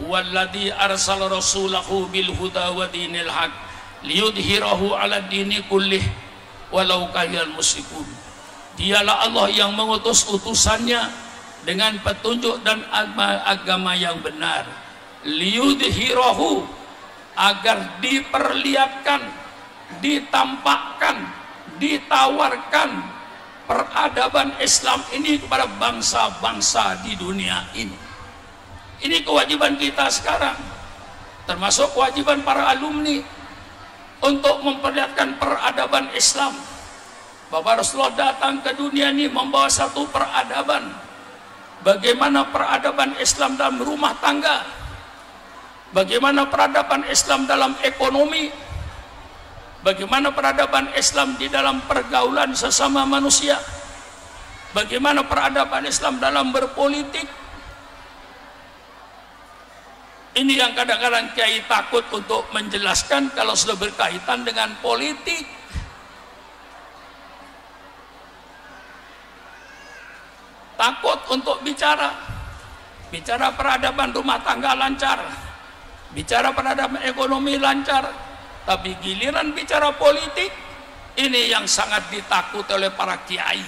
Walladzi arsala rasulahu bil huda wa dinil haq liyudhhirahu 'ala dini kullih walau karihal musyrikun. Dialah Allah yang mengutus utusannya dengan petunjuk dan agama yang benar, liyudhhirahu, agar diperlihatkan, ditampakkan, ditawarkan peradaban Islam ini kepada bangsa-bangsa di dunia ini. Ini kewajiban kita sekarang, termasuk kewajiban para alumni, untuk memperlihatkan peradaban Islam. Bapak Rasulullah datang ke dunia ini membawa satu peradaban. Bagaimana peradaban Islam dalam rumah tangga, bagaimana peradaban Islam dalam ekonomi, bagaimana peradaban Islam di dalam pergaulan sesama manusia, bagaimana peradaban Islam dalam berpolitik. Ini yang kadang-kadang kiai takut untuk menjelaskan kalau sudah berkaitan dengan politik. Takut untuk bicara peradaban rumah tangga lancar, bicara peradaban ekonomi lancar, tapi giliran bicara politik, ini yang sangat ditakuti oleh para kiai.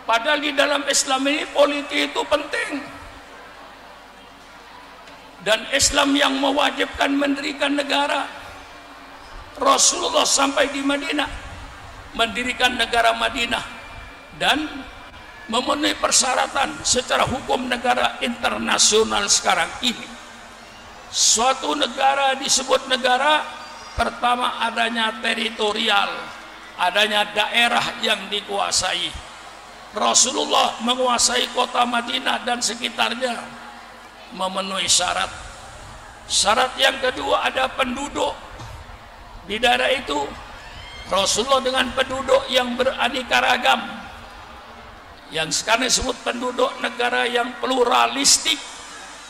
Padahal di dalam Islam ini politik itu penting, dan Islam yang mewajibkan mendirikan negara. Rasulullah sampai di Madinah, mendirikan negara Madinah, dan memenuhi persyaratan secara hukum negara internasional sekarang ini. Suatu negara disebut negara, pertama adanya teritorial, adanya daerah yang dikuasai. Rasulullah menguasai kota Madinah dan sekitarnya, memenuhi syarat. Syarat yang kedua ada penduduk. Di daerah itu Rasulullah dengan penduduk yang beraneka ragam, yang sekarang disebut penduduk negara yang pluralistik,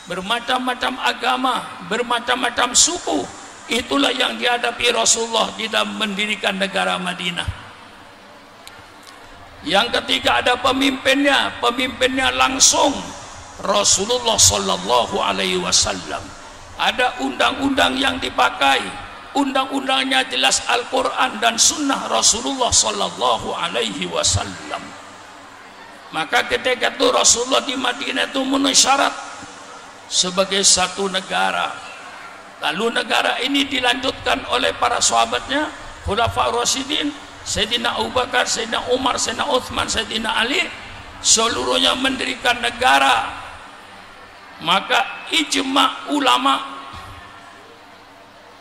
bermacam-macam agama, bermacam-macam suku. Itulah yang dihadapi Rasulullah di dalam mendirikan negara Madinah. Yang ketiga ada pemimpinnya, pemimpinnya langsung Rasulullah Sallallahu Alaihi Wasallam. Ada undang-undang yang dipakai, undang-undangnya jelas Al-Quran dan Sunnah Rasulullah Sallallahu Alaihi Wasallam. Maka ketika itu Rasulullah di Madinah itu memenuhi syarat sebagai satu negara. Lalu negara ini dilanjutkan oleh para sahabatnya, Khulafaur Rasyidin, Sayyidina Abu Bakar, Sayyidina Umar, Sayyidina Uthman, Sayyidina Ali, seluruhnya mendirikan negara. Maka ijma ulama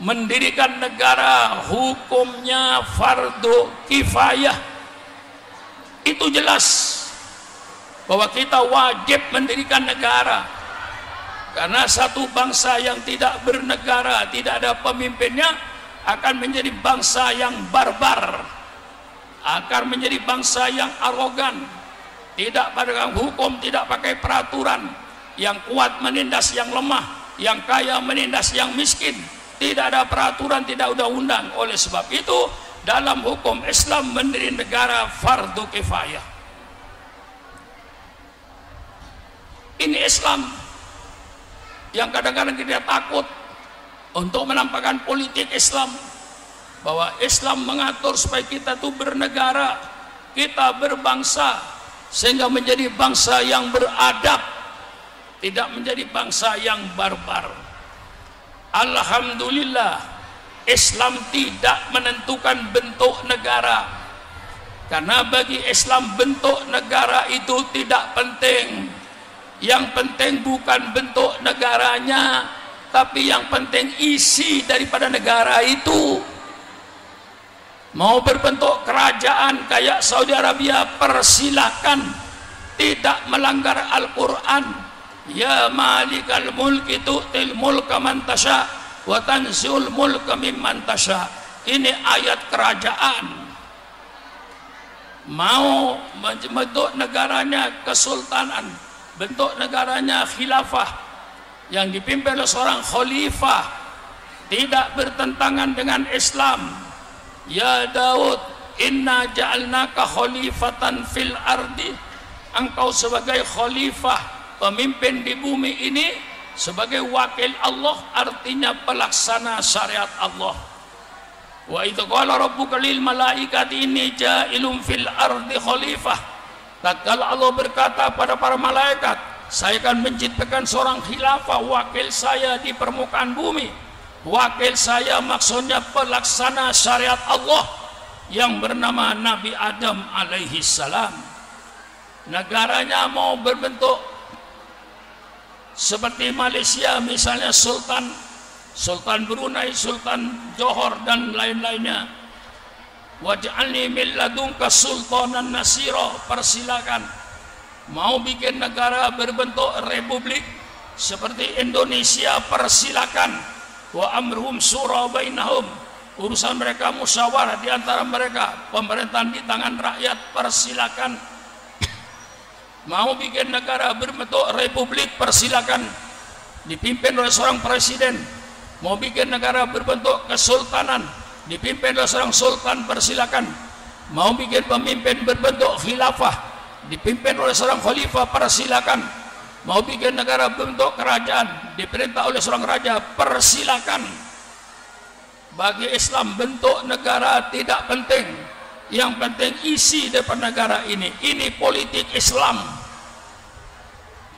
mendirikan negara hukumnya fardu kifayah. Itu jelas bahwa kita wajib mendirikan negara, karena satu bangsa yang tidak bernegara, tidak ada pemimpinnya, akan menjadi bangsa yang barbar, akan menjadi bangsa yang arogan, tidak pada hukum, tidak pakai peraturan, yang kuat menindas yang lemah, yang kaya menindas yang miskin, tidak ada peraturan, tidak ada undang. Oleh sebab itu dalam hukum Islam mendirikan negara fardu kifayah. Ini Islam yang kadang-kadang kita takut untuk menampakkan politik Islam, bahwa Islam mengatur supaya kita tuh bernegara, kita berbangsa, sehingga menjadi bangsa yang beradab, tidak menjadi bangsa yang barbar. Alhamdulillah, Islam tidak menentukan bentuk negara, karena bagi Islam bentuk negara itu tidak penting. Yang penting bukan bentuk negaranya, tapi yang penting isi daripada negara itu. Mau berbentuk kerajaan kayak Saudi Arabia, persilahkan, tidak melanggar Al-Quran. Ya malikal mulki tu'til mulka man tasha wa tanzi'ul mulka mimman tasha. Ini ayat kerajaan. Mau bentuk negaranya kesultanan, bentuk negaranya khilafah yang dipimpin oleh seorang khalifah, tidak bertentangan dengan Islam. Ya Daud, inna ja'alnaka khalifatan fil ardi. Engkau sebagai khalifah, pemimpin di bumi ini, sebagai wakil Allah, artinya pelaksana syariat Allah. Wa idza qala rabbuka lil malaikati inni ja'ilun fil ardi khalifah. Tatkala Allah berkata pada para malaikat, saya akan menciptakan seorang khilafah, wakil saya di permukaan bumi. Wakil saya maksudnya pelaksana syariat Allah yang bernama Nabi Adam alaihi salam. Negaranya mau berbentuk seperti Malaysia misalnya, Sultan Brunei, Sultan Johor dan lain-lainnya. Waj'alni min ladunka sultanan nasira, persilakan. Mau bikin negara berbentuk republik seperti Indonesia, persilakan. Wa amruhum syura bainahum, urusan mereka musyawarah di antara mereka, pemerintahan di tangan rakyat, persilakan. Mau bikin negara berbentuk republik, persilakan, dipimpin oleh seorang presiden. Mau bikin negara berbentuk kesultanan, dipimpin oleh seorang sultan, persilakan. Mau bikin pemimpin berbentuk khilafah, dipimpin oleh seorang khalifah, persilakan. Mau bikin negara berbentuk kerajaan, diperintah oleh seorang raja, persilakan. Bagi Islam bentuk negara tidak penting, yang penting isi daripada negara ini. Ini politik Islam.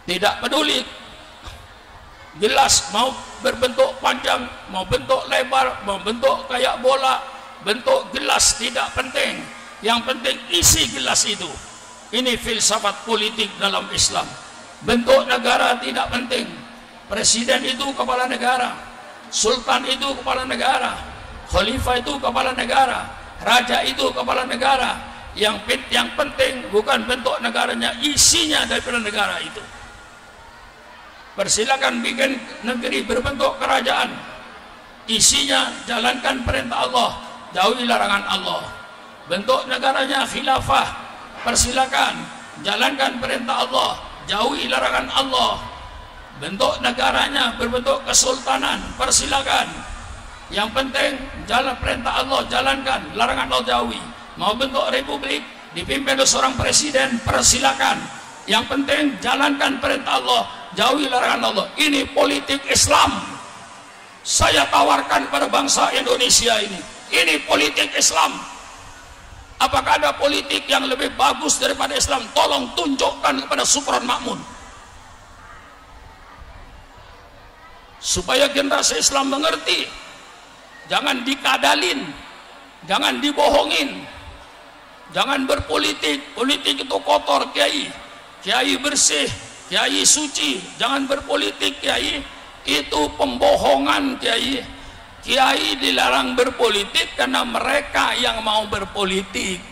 Tidak peduli, jelas mau berbentuk panjang, mau bentuk lebar, mau bentuk kayak bola, bentuk gelas tidak penting. Yang penting isi gelas itu. Ini filsafat politik dalam Islam. Bentuk negara tidak penting. Presiden itu kepala negara, sultan itu kepala negara, khalifah itu kepala negara, raja itu kepala negara. Yang penting bukan bentuk negaranya, isinya daripada negara itu. Persilakan bikin negeri berbentuk kerajaan, isinya jalankan perintah Allah, jauhi larangan Allah. Bentuk negaranya khilafah, persilakan jalankan perintah Allah, jauhi larangan Allah. Bentuk negaranya berbentuk kesultanan, persilakan. Yang penting jalan perintah Allah, jalankan, larangan Allah jauhi. Mau bentuk republik, dipimpin oleh seorang presiden, persilakan. Yang penting jalankan perintah Allah, jauhi larangan Allah. Ini politik Islam. Saya tawarkan pada bangsa Indonesia ini politik Islam. Apakah ada politik yang lebih bagus daripada Islam? Tolong tunjukkan kepada Supron Makmun, supaya generasi Islam mengerti. Jangan dikadalin, jangan dibohongin, jangan berpolitik. Politik itu kotor, kiai. Kiai bersih, kiai suci. Jangan berpolitik, kiai. Itu pembohongan, kiai. Kiai dilarang berpolitik karena mereka yang mau berpolitik.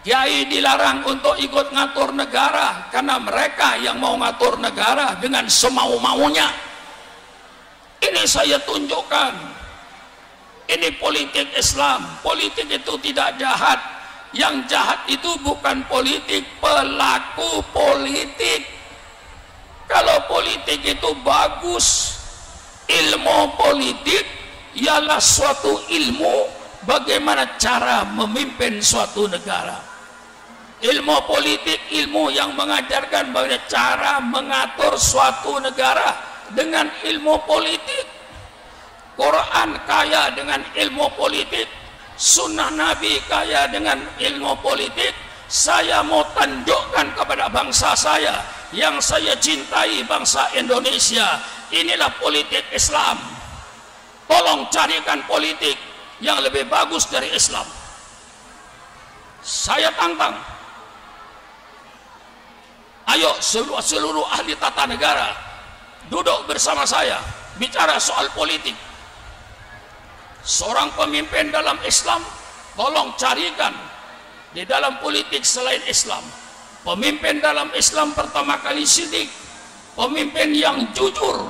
Kiai dilarang untuk ikut ngatur negara karena mereka yang mau ngatur negara dengan semau-maunya. Ini saya tunjukkan. Ini politik Islam. Politik itu tidak jahat. Yang jahat itu bukan politik, pelaku politik. Kalau politik itu bagus, ilmu politik ialah suatu ilmu bagaimana cara memimpin suatu negara. Ilmu politik, ilmu yang mengajarkan bagaimana cara mengatur suatu negara dengan ilmu politik. Quran kaya dengan ilmu politik, sunnah Nabi kaya dengan ilmu politik. Saya mau tunjukkan kepada bangsa saya yang saya cintai, bangsa Indonesia, inilah politik Islam. Tolong carikan politik yang lebih bagus dari Islam. Saya tantang, ayo seluruh ahli tata negara duduk bersama saya, bicara soal politik. Seorang pemimpin dalam Islam, tolong carikan di dalam politik selain Islam. Pemimpin dalam Islam pertama kali Siddiq, pemimpin yang jujur,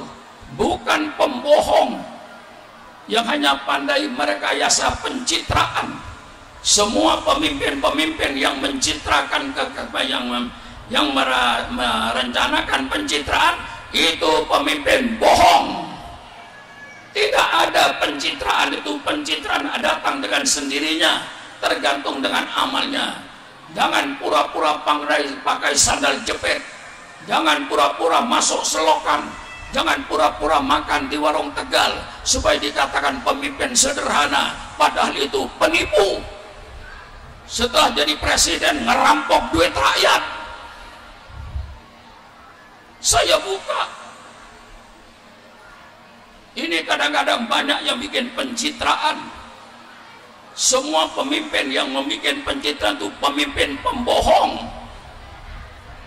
bukan pembohong yang hanya pandai merekayasa pencitraan. Semua pemimpin-pemimpin yang mencitrakan yang merencanakan pencitraan itu pemimpin bohong. Tidak ada pencitraan itu, pencitraan datang dengan sendirinya, tergantung dengan amalnya. Jangan pura-pura pakai sandal jepit, jangan pura-pura masuk selokan, jangan pura-pura makan di warung Tegal supaya dikatakan pemimpin sederhana, padahal itu penipu. Setelah jadi presiden ngerampok duit rakyat. Saya buka. Ini kadang-kadang banyak yang bikin pencitraan. Semua pemimpin yang membuat pencitraan itu pemimpin pembohong.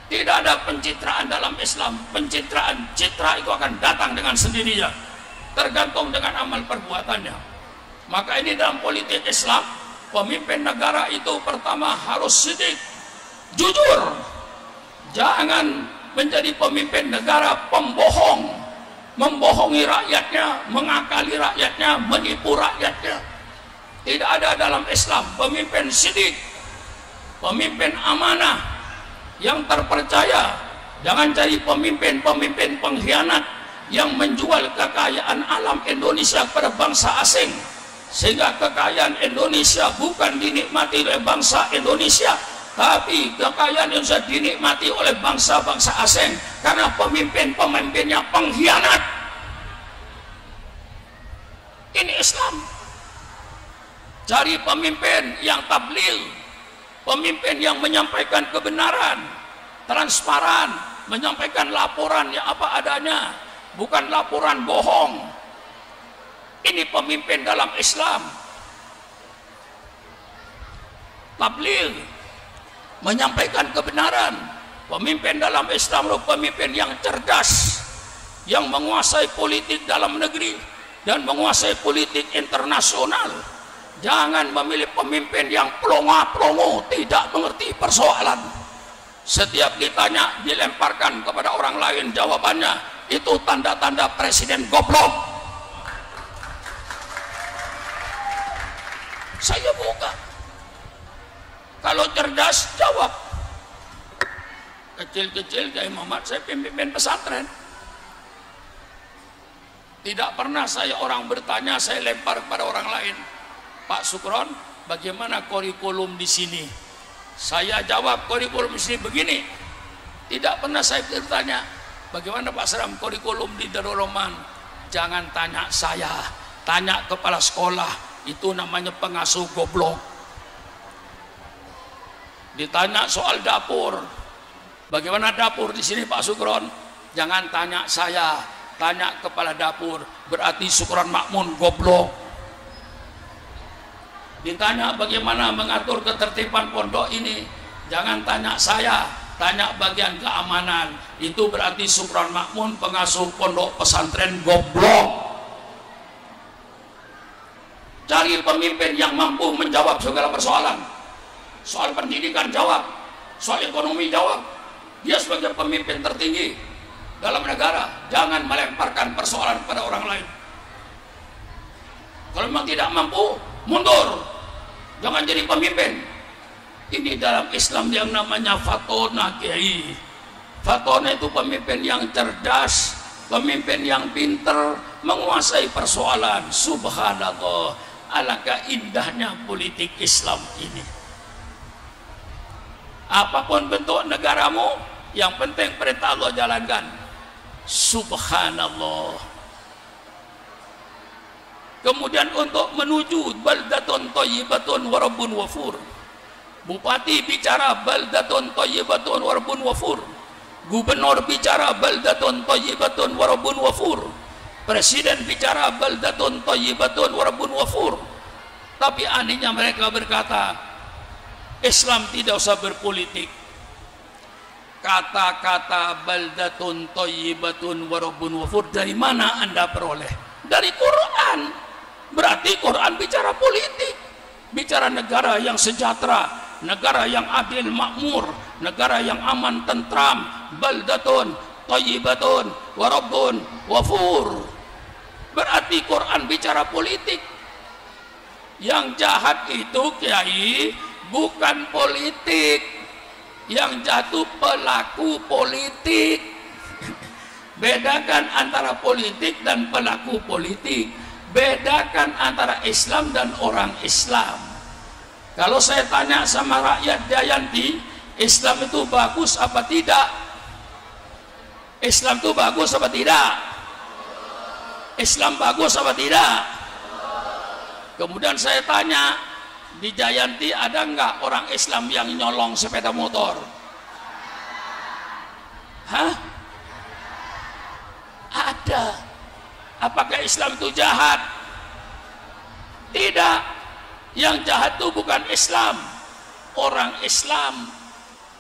Tidak ada pencitraan dalam Islam. Pencitraan, citra itu akan datang dengan sendirinya, tergantung dengan amal perbuatannya. Maka ini dalam politik Islam, pemimpin negara itu pertama harus siddiq, jujur. Jangan menjadi pemimpin negara pembohong, membohongi rakyatnya, mengakali rakyatnya, menipu rakyatnya. Tidak ada dalam Islam. Pemimpin siddiq, pemimpin amanah yang terpercaya. Jangan cari pemimpin-pemimpin pengkhianat yang menjual kekayaan alam Indonesia kepada bangsa asing, sehingga kekayaan Indonesia bukan dinikmati oleh bangsa Indonesia, tapi kekayaan Indonesia dinikmati oleh bangsa-bangsa asing karena pemimpin-pemimpinnya pengkhianat. Ini Islam. Cari pemimpin yang tabligh, pemimpin yang menyampaikan kebenaran, transparan, menyampaikan laporan yang apa adanya, bukan laporan bohong. Ini pemimpin dalam Islam. Tabligh, menyampaikan kebenaran. Pemimpin dalam Islam adalah pemimpin yang cerdas, yang menguasai politik dalam negeri dan menguasai politik internasional. Jangan memilih pemimpin yang plonga-plongo, tidak mengerti persoalan. Setiap ditanya dilemparkan kepada orang lain jawabannya. Itu tanda-tanda presiden goblok. Saya buka. Kalau cerdas jawab. Kecil-kecil Kiai Muhammad saya pimpin pesantren. Tidak pernah saya orang bertanya saya lempar kepada orang lain. Pak Sukron, bagaimana kurikulum di sini? Saya jawab kurikulum mesti begini. Tidak pernah saya bertanya, bagaimana Pak Seram kurikulum di Darul Rahman? Jangan tanya saya, tanya kepala sekolah. Itu namanya pengasuh goblok. Ditanya soal dapur, bagaimana dapur di sini Pak Sukron? Jangan tanya saya, tanya kepala dapur. Berarti Sukron Makmun goblok. Ditanya bagaimana mengatur ketertiban pondok ini, jangan tanya saya, tanya bagian keamanan. Itu berarti Sukron Makmun pengasuh pondok pesantren goblok. Cari pemimpin yang mampu menjawab segala persoalan. Soal pendidikan jawab, soal ekonomi jawab. Dia sebagai pemimpin tertinggi dalam negara, jangan melemparkan persoalan pada orang lain. Kalau memang tidak mampu, mundur, jangan jadi pemimpin. Ini dalam Islam yang namanya fatona kiai. Fatona itu pemimpin yang cerdas, pemimpin yang pinter, menguasai persoalan. Subhanallah, alangkah indahnya politik Islam ini. Apapun bentuk negaramu, yang penting perintah Allah jalankan. Subhanallah. Kemudian untuk menuju baldatun thayyibatun wa rabbun ghafur. Bupati bicara baldatun thayyibatun wa rabbun ghafur. Gubernur bicara baldatun thayyibatun wa rabbun ghafur. Presiden bicara baldatun thayyibatun wa rabbun ghafur. Tapi anehnya mereka berkata, Islam tidak usah berpolitik. Kata-kata baldatun thayyibatun wa rabbun ghafur dari mana Anda peroleh? Dari Quran. Berarti Quran bicara politik, bicara negara yang sejahtera, negara yang adil makmur, negara yang aman tentram. Baldatun thayyibatun wa rabbun ghafur. Berarti Quran bicara politik. Yang jahat itu kiai bukan politik, yang jatuh pelaku politik. Bedakan antara politik dan pelaku politik. Bedakan antara Islam dan orang Islam. Kalau saya tanya sama rakyat Jayanti, Islam itu bagus apa tidak? Islam itu bagus apa tidak? Islam bagus apa tidak? Kemudian saya tanya, di Jayanti ada nggak orang Islam yang nyolong sepeda motor? Hah? Ada. Apakah Islam itu jahat? Tidak. Yang jahat itu bukan Islam, orang Islam.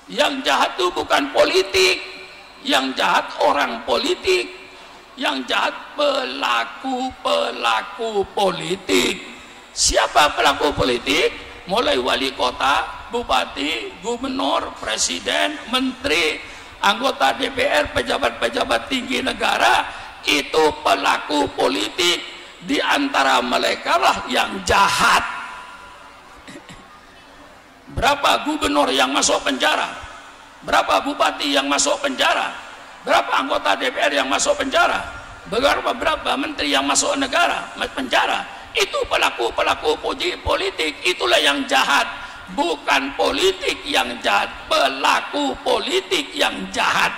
Yang jahat itu bukan politik, yang jahat orang politik. Yang jahat pelaku politik. Siapa pelaku politik? Mulai wali kota, bupati, gubernur, presiden, menteri, anggota DPR, pejabat-pejabat tinggi negara, itu pelaku politik. Di antara mereka lah yang jahat. Berapa gubernur yang masuk penjara? Berapa bupati yang masuk penjara? Berapa anggota DPR yang masuk penjara? Berapa menteri yang masuk penjara? Itu pelaku politik. Itulah yang jahat. Bukan politik yang jahat, pelaku politik yang jahat.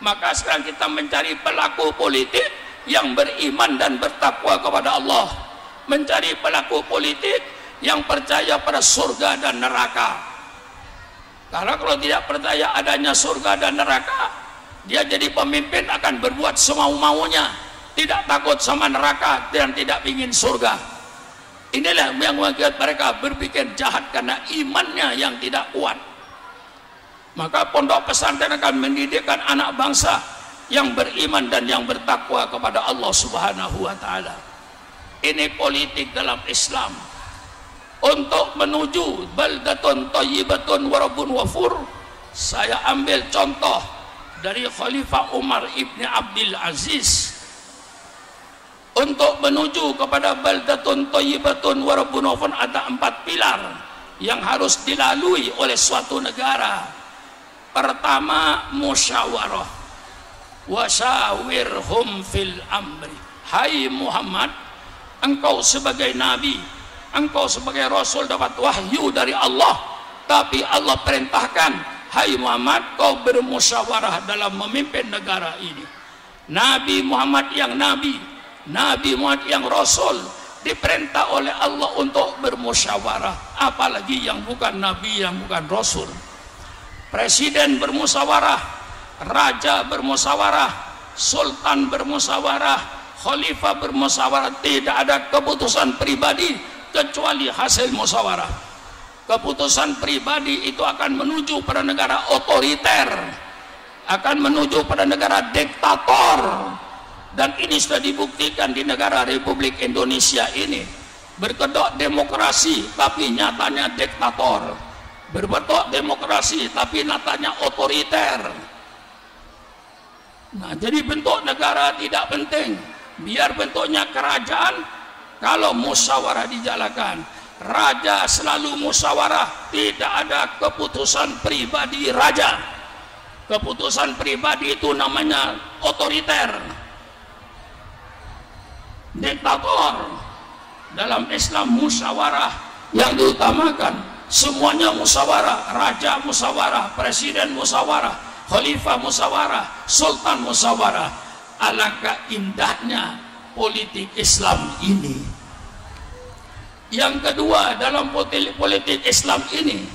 Maka sekarang kita mencari pelaku politik yang beriman dan bertakwa kepada Allah, mencari pelaku politik yang percaya pada surga dan neraka. Karena kalau tidak percaya adanya surga dan neraka, dia jadi pemimpin akan berbuat semau-maunya, tidak takut sama neraka dan tidak ingin surga. Inilah yang membuat mereka berpikir jahat karena imannya yang tidak kuat. Maka pondok pesantren akan mendidikkan anak bangsa yang beriman dan yang bertakwa kepada Allah Subhanahu wa taala. Ini politik dalam Islam. Untuk menuju baldatun thayyibatun wa rabbun ghafur, saya ambil contoh dari Khalifah Umar ibn Abdul Aziz. Untuk menuju kepada baldatun thayyibatun wa rabbun ghafur ada 4 pilar yang harus dilalui oleh suatu negara. Pertama, musyawarah. Wasyawirhum fil amri. Hai Muhammad, engkau sebagai nabi, engkau sebagai rasul dapat wahyu dari Allah, tapi Allah perintahkan, hai Muhammad, kau bermusyawarah dalam memimpin negara ini. Nabi Muhammad yang nabi, Nabi Muhammad yang rasul, diperintah oleh Allah untuk bermusyawarah, apalagi yang bukan nabi, yang bukan rasul. Presiden bermusyawarah, raja bermusyawarah, sultan bermusyawarah, khalifah bermusyawarah. Tidak ada keputusan pribadi kecuali hasil musyawarah. Keputusan pribadi itu akan menuju pada negara otoriter, akan menuju pada negara diktator. Dan ini sudah dibuktikan di negara Republik Indonesia ini. Berkedok demokrasi tapi nyatanya diktator, berbentuk demokrasi tapi nyatanya otoriter. Nah, jadi bentuk negara tidak penting, biar bentuknya kerajaan. Kalau musyawarah dijalankan, raja selalu musyawarah, tidak ada keputusan pribadi raja. Keputusan pribadi itu namanya otoriter, diktator. Dalam Islam musyawarah yang diutamakan, semuanya musyawarah. Raja musyawarah, presiden musyawarah, khalifah musyawarah, sultan musyawarah. Alangkah indahnya politik Islam ini. Yang kedua, dalam politik Islam ini,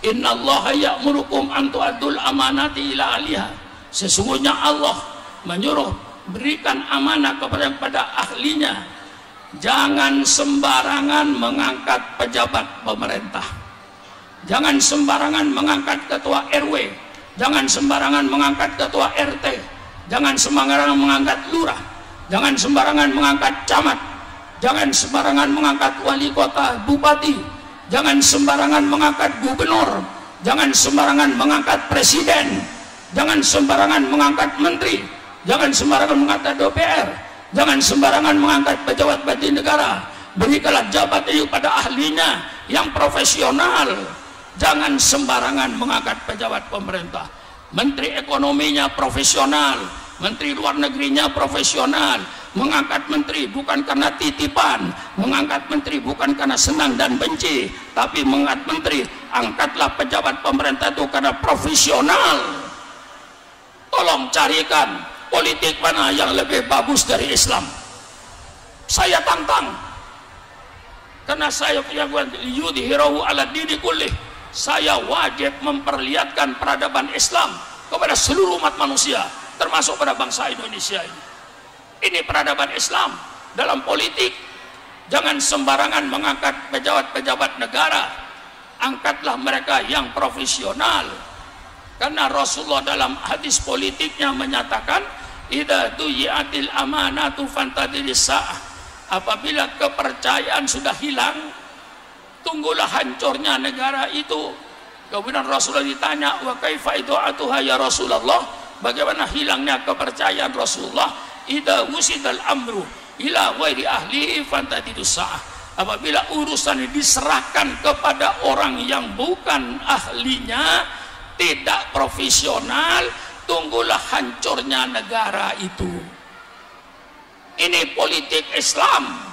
innallaha ya'murukum an tu'addul amanati ila ahliha. Sesungguhnya Allah menyuruh berikan amanah kepada ahlinya. Jangan sembarangan mengangkat pejabat pemerintah, jangan sembarangan mengangkat ketua RW, jangan sembarangan mengangkat ketua RT, jangan sembarangan mengangkat lurah, jangan sembarangan mengangkat camat, jangan sembarangan mengangkat wali kota, bupati, jangan sembarangan mengangkat gubernur, jangan sembarangan mengangkat presiden, jangan sembarangan mengangkat menteri, jangan sembarangan mengangkat DPR, jangan sembarangan mengangkat pejabat-pejabat negara. Berikanlah jabatan itu pada ahlinya yang profesional. Jangan sembarangan mengangkat pejabat pemerintah. Menteri ekonominya profesional, menteri luar negerinya profesional. Mengangkat menteri bukan karena titipan, mengangkat menteri bukan karena senang dan benci, tapi mengangkat menteri, angkatlah pejabat pemerintah itu karena profesional. Tolong carikan politik mana yang lebih bagus dari Islam. Saya tantang, karena saya punya yudhirahu ala dini kullih. Saya wajib memperlihatkan peradaban Islam kepada seluruh umat manusia, termasuk pada bangsa Indonesia ini. Ini peradaban Islam dalam politik. Jangan sembarangan mengangkat pejabat-pejabat negara, angkatlah mereka yang profesional. Karena Rasulullah dalam hadis politiknya menyatakan, idza duyiatil amanatu fantadiris sa'ah. Apabila kepercayaan sudah hilang, tunggulah hancurnya negara itu. Kemudian Rasulullah ditanya, wa kaifa idu'atuha ya Rasulullah, bagaimana hilangnya kepercayaan Rasulullah? Idza wusidal amru ila ghairi ahlihi fantadidus sa'ah. Apabila urusan diserahkan kepada orang yang bukan ahlinya, tidak profesional, tunggulah hancurnya negara itu. Ini politik Islam.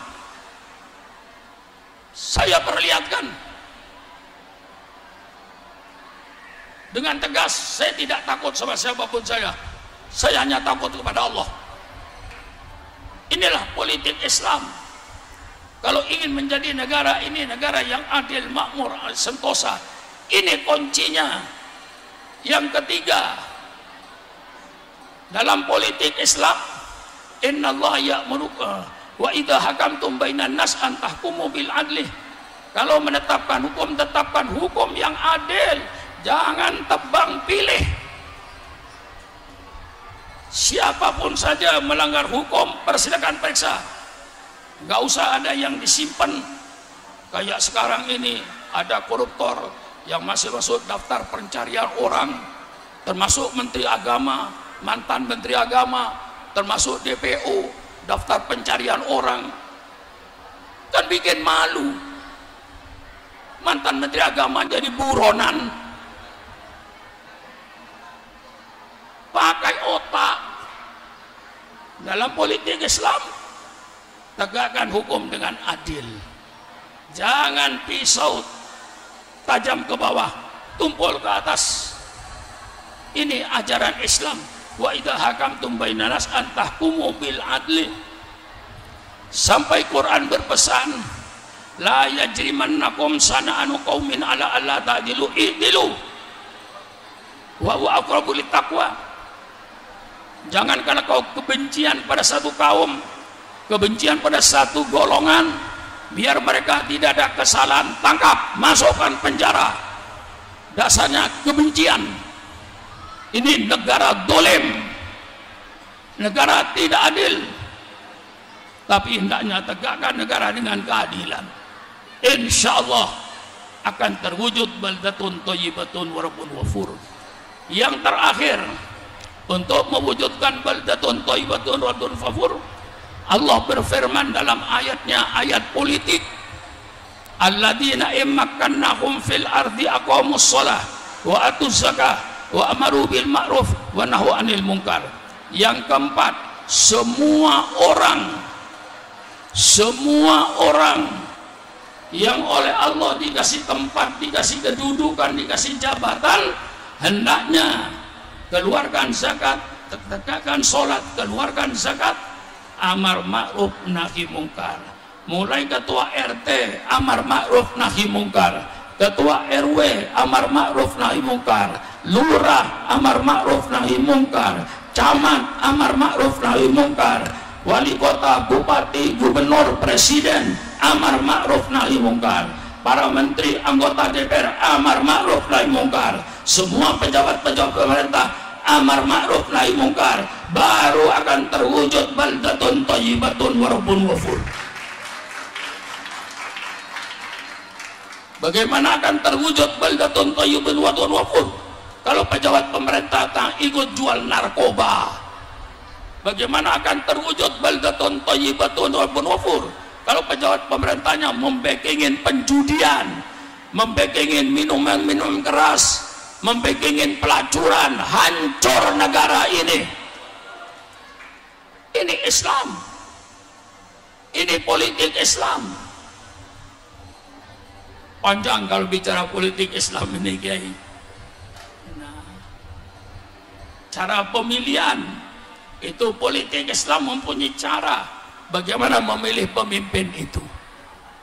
Saya perlihatkan dengan tegas. Saya tidak takut sama siapapun saya hanya takut kepada Allah. Inilah politik Islam. Kalau ingin menjadi negara ini negara yang adil, makmur, sentosa, ini kuncinya. Yang ketiga, dalam politik Islam, innallaha ya'murukum wa idza hakamtum bainan nas an tahkumu bil adli. Kalau menetapkan hukum, tetapkan hukum yang adil, jangan tebang pilih. Siapapun saja melanggar hukum, persilakan periksa. Nggak usah ada yang disimpan. Kayak sekarang ini ada koruptor yang masih masuk daftar pencarian orang, termasuk menteri agama, mantan menteri agama, termasuk DPO, daftar pencarian orang. Kan bikin malu. Mantan menteri agama jadi buronan. Pakai otak. Dalam politik Islam, tegakkan hukum dengan adil. Jangan pisau tajam ke bawah, tumpul ke atas. Ini ajaran Islam. Wa idza hakamtum bainan nas an tahkumu bil adli. Sampai Quran berpesan, la yajrimannakum sana'anu qaumin ala alla ta'dilu i'dilu wa huwa aqrabu littaqwa. Jangan karena kau kebencian pada satu kaum, kebencian pada satu golongan, biar mereka tidak ada kesalahan, tangkap, masukkan penjara. Dasarnya kebencian. Ini negara dolim, negara tidak adil. Tapi hendaknya tegakkan negara dengan keadilan. Insya Allah akan terwujud baldatun thayyibatun wa rabbun ghafur. Yang terakhir, untuk mewujudkan baldatun thayyibatun wa rabbun ghafur, Allah berfirman dalam ayatnya, ayat politik, alladzina immakkannahum fil ardi aqamus shalah wa atuz zakah wa amaru bil ma'ruf wa nahu 'anil munkar. Yang keempat, semua orang yang oleh Allah dikasih tempat, dikasih kedudukan, dikasih jabatan, hendaknya keluarkan zakat, tegakkan sholat, keluarkan zakat, amar ma'ruf nahi mungkar. Mulai ketua RT amar ma'ruf nahi mungkar, ketua RW amar ma'ruf nahi mungkar, lurah amar ma'ruf nahi mungkar, camat amar ma'ruf nahi mungkar, wali kota, bupati, gubernur, presiden amar ma'ruf nahi mungkar, para menteri, anggota DPR amar ma'ruf nahi mungkar, semua pejabat-pejabat pemerintah amar ma'ruf nahi mungkar, baru akan terwujud baldatun thayyibatun wa rabbun ghafur. Bagaimana akan terwujud baldatun thayyibatun wa rabbun ghafur kalau pejabat pemerintah tak ikut jual narkoba? Bagaimana akan terwujud baldatun thayyibatun wa rabbun ghafur kalau pejabat pemerintahnya membekengin penjudian, membekengin minuman keras, membekengin pelacuran? Hancur negara ini. Ini Islam, ini politik Islam. Panjang kalau bicara politik Islam ini, Kiai. Nah, cara pemilihan itu politik Islam mempunyai cara bagaimana memilih pemimpin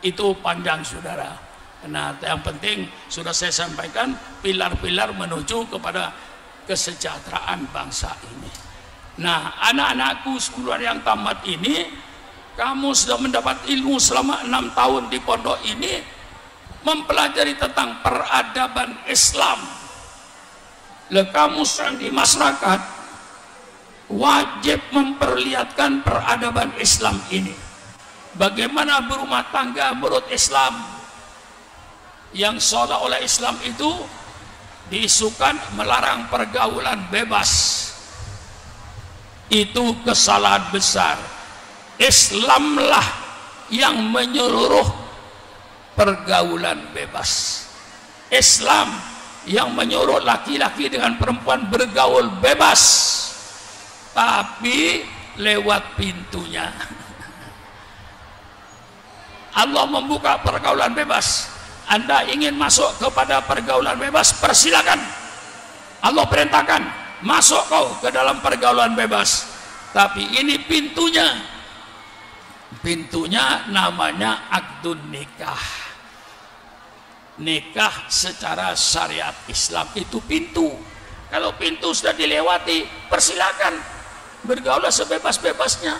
itu panjang, saudara. Nah, yang penting sudah saya sampaikan pilar-pilar menuju kepada kesejahteraan bangsa ini. Nah, anak-anakku sekalian yang tamat ini, kamu sudah mendapat ilmu selama 6 tahun di pondok ini, mempelajari tentang peradaban Islam. Kamu sedang di masyarakat wajib memperlihatkan peradaban Islam ini. Bagaimana berumah tangga menurut Islam, yang seolah oleh Islam itu diisukan melarang pergaulan bebas. Itu kesalahan besar. Islamlah yang menyeluruh pergaulan bebas. Islam yang menyuruh laki-laki dengan perempuan bergaul bebas, tapi lewat pintunya. Allah membuka pergaulan bebas. Anda ingin masuk kepada pergaulan bebas, persilakan. Allah perintahkan, masuk kau ke dalam pergaulan bebas. Tapi ini pintunya. Pintunya namanya akdun nikah. Nikah secara syariat Islam itu pintu. Kalau pintu sudah dilewati, persilakan bergaullah sebebas-bebasnya.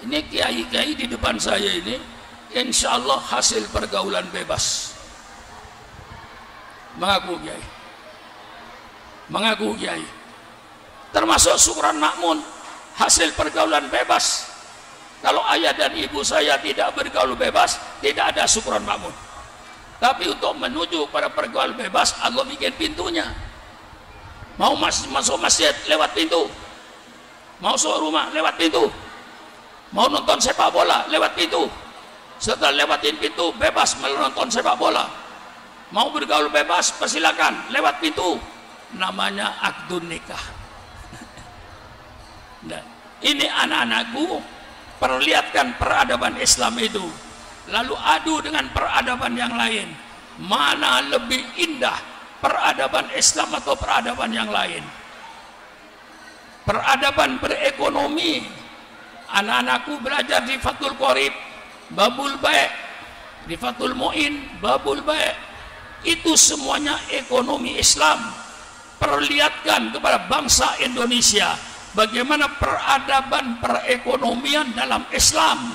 Ini kiai-kiai di depan saya ini, insya Allah hasil pergaulan bebas. Mengaku kiai, mengaku kiai. Termasuk syukuran makmun, hasil pergaulan bebas. Kalau ayah dan ibu saya tidak bergaul bebas, tidak ada syukuran makmun. Tapi untuk menuju pada pergaulan bebas, Allah bikin pintunya. Mau masuk masjid, lewat pintu. Mau masuk rumah, lewat pintu. Mau nonton sepak bola, lewat pintu. Setelah lewatin pintu, bebas menonton sepak bola. Mau bergaul bebas, persilakan, lewat pintu. Namanya akdun nikah. Nah, ini anak-anakku, perlihatkan peradaban Islam itu. Lalu adu dengan peradaban yang lain. mana lebih indah, peradaban Islam atau peradaban yang lain? Peradaban berekonomi, anak-anakku belajar di Fathul Qorib, Babul Baik, di Fathul Mu'in, Babul Baik, itu semuanya ekonomi Islam. Perlihatkan kepada bangsa Indonesia bagaimana peradaban perekonomian dalam Islam.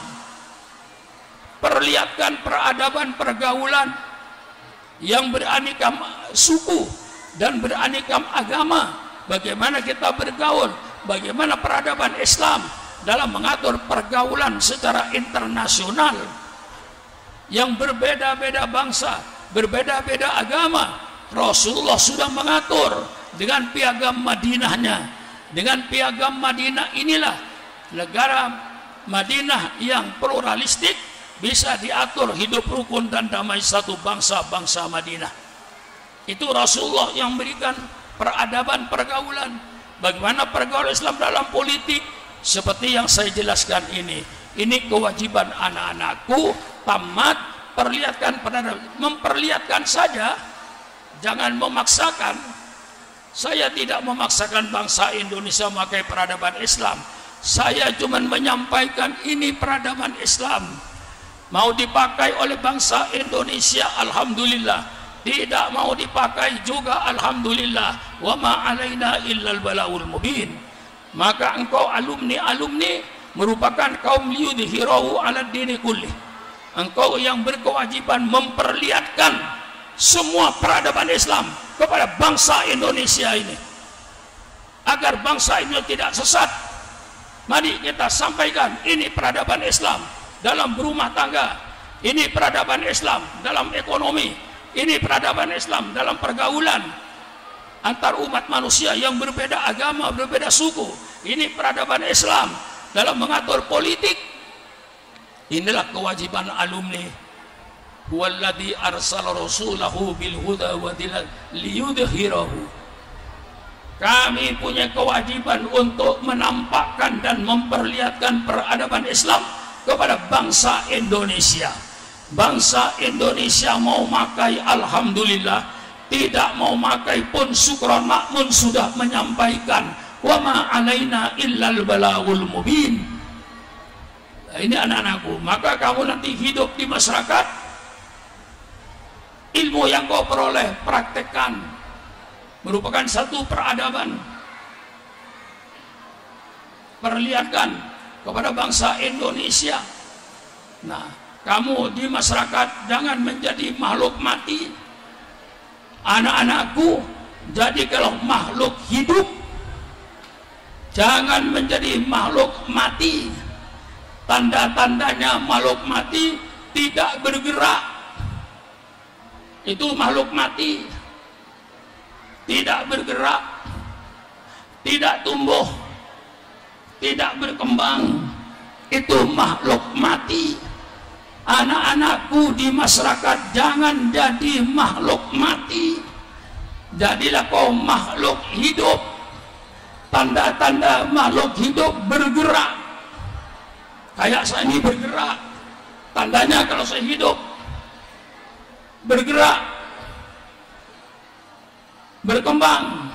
Perlihatkan peradaban pergaulan yang beraneka suku dan beraneka agama. Bagaimana kita bergaul, bagaimana peradaban Islam dalam mengatur pergaulan secara internasional. Yang berbeda-beda bangsa, berbeda-beda agama, Rasulullah sudah mengatur dengan piagam Madinahnya. Dengan piagam Madinah inilah negara Madinah yang pluralistik bisa diatur hidup rukun dan damai satu bangsa-bangsa Madinah. Itu Rasulullah yang berikan peradaban pergaulan. Bagaimana pergaulan Islam dalam politik, seperti yang saya jelaskan ini. Ini kewajiban anak-anakku, tamat, perlihatkan peradaban. Memperlihatkan saja, jangan memaksakan. Saya tidak memaksakan bangsa Indonesia memakai peradaban Islam. Saya cuma menyampaikan ini peradaban Islam. Mau dipakai oleh bangsa Indonesia, alhamdulillah. Tidak mau dipakai juga, alhamdulillah. Wa ma alaina illal balaul mubin. Maka engkau alumni merupakan kaum liyudhirahu ala dini kulli. Engkau yang berkewajiban memperlihatkan semua peradaban Islam kepada bangsa Indonesia ini, agar bangsa ini tidak sesat. Mari kita sampaikan ini peradaban Islam dalam berumah tangga, ini peradaban Islam dalam ekonomi, ini peradaban Islam dalam pergaulan antar umat manusia yang berbeda agama, berbeda suku. Ini peradaban Islam dalam mengatur politik. Inilah kewajiban alumni. Huwallazi arsala rasulahu bil huda wa dinil liyudhhirahu. Kami punya kewajiban untuk menampakkan dan memperlihatkan peradaban Islam kepada bangsa Indonesia. Bangsa Indonesia mau makai, alhamdulillah. Tidak mau makai pun syukran, makmun sudah menyampaikan wa ma alaina illal balaul mubin. Nah, ini anak-anakku, maka kamu nanti hidup di masyarakat, ilmu yang kau peroleh praktekkan, merupakan satu peradaban. Perlihatkan kepada bangsa Indonesia. Nah, kamu di masyarakat jangan menjadi makhluk mati. Anak-anakku, jadikanlah makhluk hidup, jangan menjadi makhluk mati. Tanda-tandanya makhluk mati tidak bergerak. Itu makhluk mati, tidak bergerak, tidak tumbuh, tidak berkembang. Itu makhluk mati. Anak-anakku di masyarakat jangan jadi makhluk mati. Jadilah kau makhluk hidup. Tanda-tanda makhluk hidup bergerak. Kayak saya ini bergerak, tandanya kalau saya hidup. Bergerak, berkembang,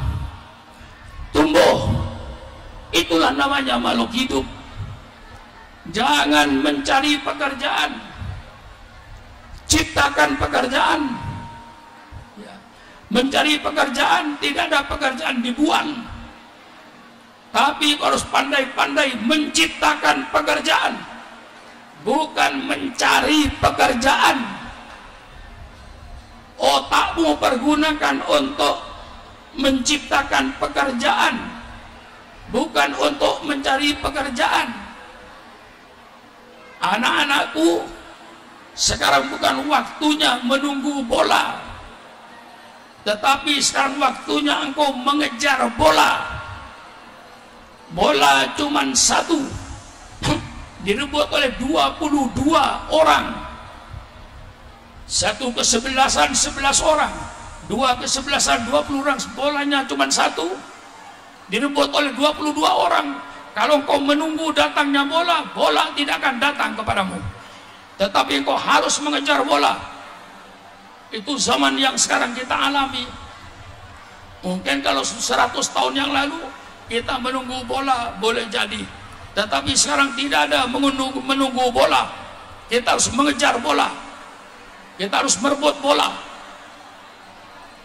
tumbuh, itulah namanya makhluk hidup. Jangan mencari pekerjaan, ciptakan pekerjaan. Mencari pekerjaan, tidak ada pekerjaan dibuang, tapi harus pandai-pandai menciptakan pekerjaan, bukan mencari pekerjaan. Otakmu pergunakan untuk menciptakan pekerjaan, bukan untuk mencari pekerjaan. Anak-anakku, sekarang bukan waktunya menunggu bola, tetapi sekarang waktunya engkau mengejar bola. Bola cuman satu, direbut oleh 22 orang. Satu kesebelasan 11 orang, dua kesebelasan 20 orang. Bolanya cuma satu, direbut oleh 22 orang. Kalau kau menunggu datangnya bola, bola tidak akan datang kepadamu. Tetapi kau harus mengejar bola. Itu zaman yang sekarang kita alami. Mungkin kalau 100 tahun yang lalu kita menunggu bola boleh jadi, tetapi sekarang tidak ada menunggu bola. Kita harus mengejar bola, kita harus merebut bola,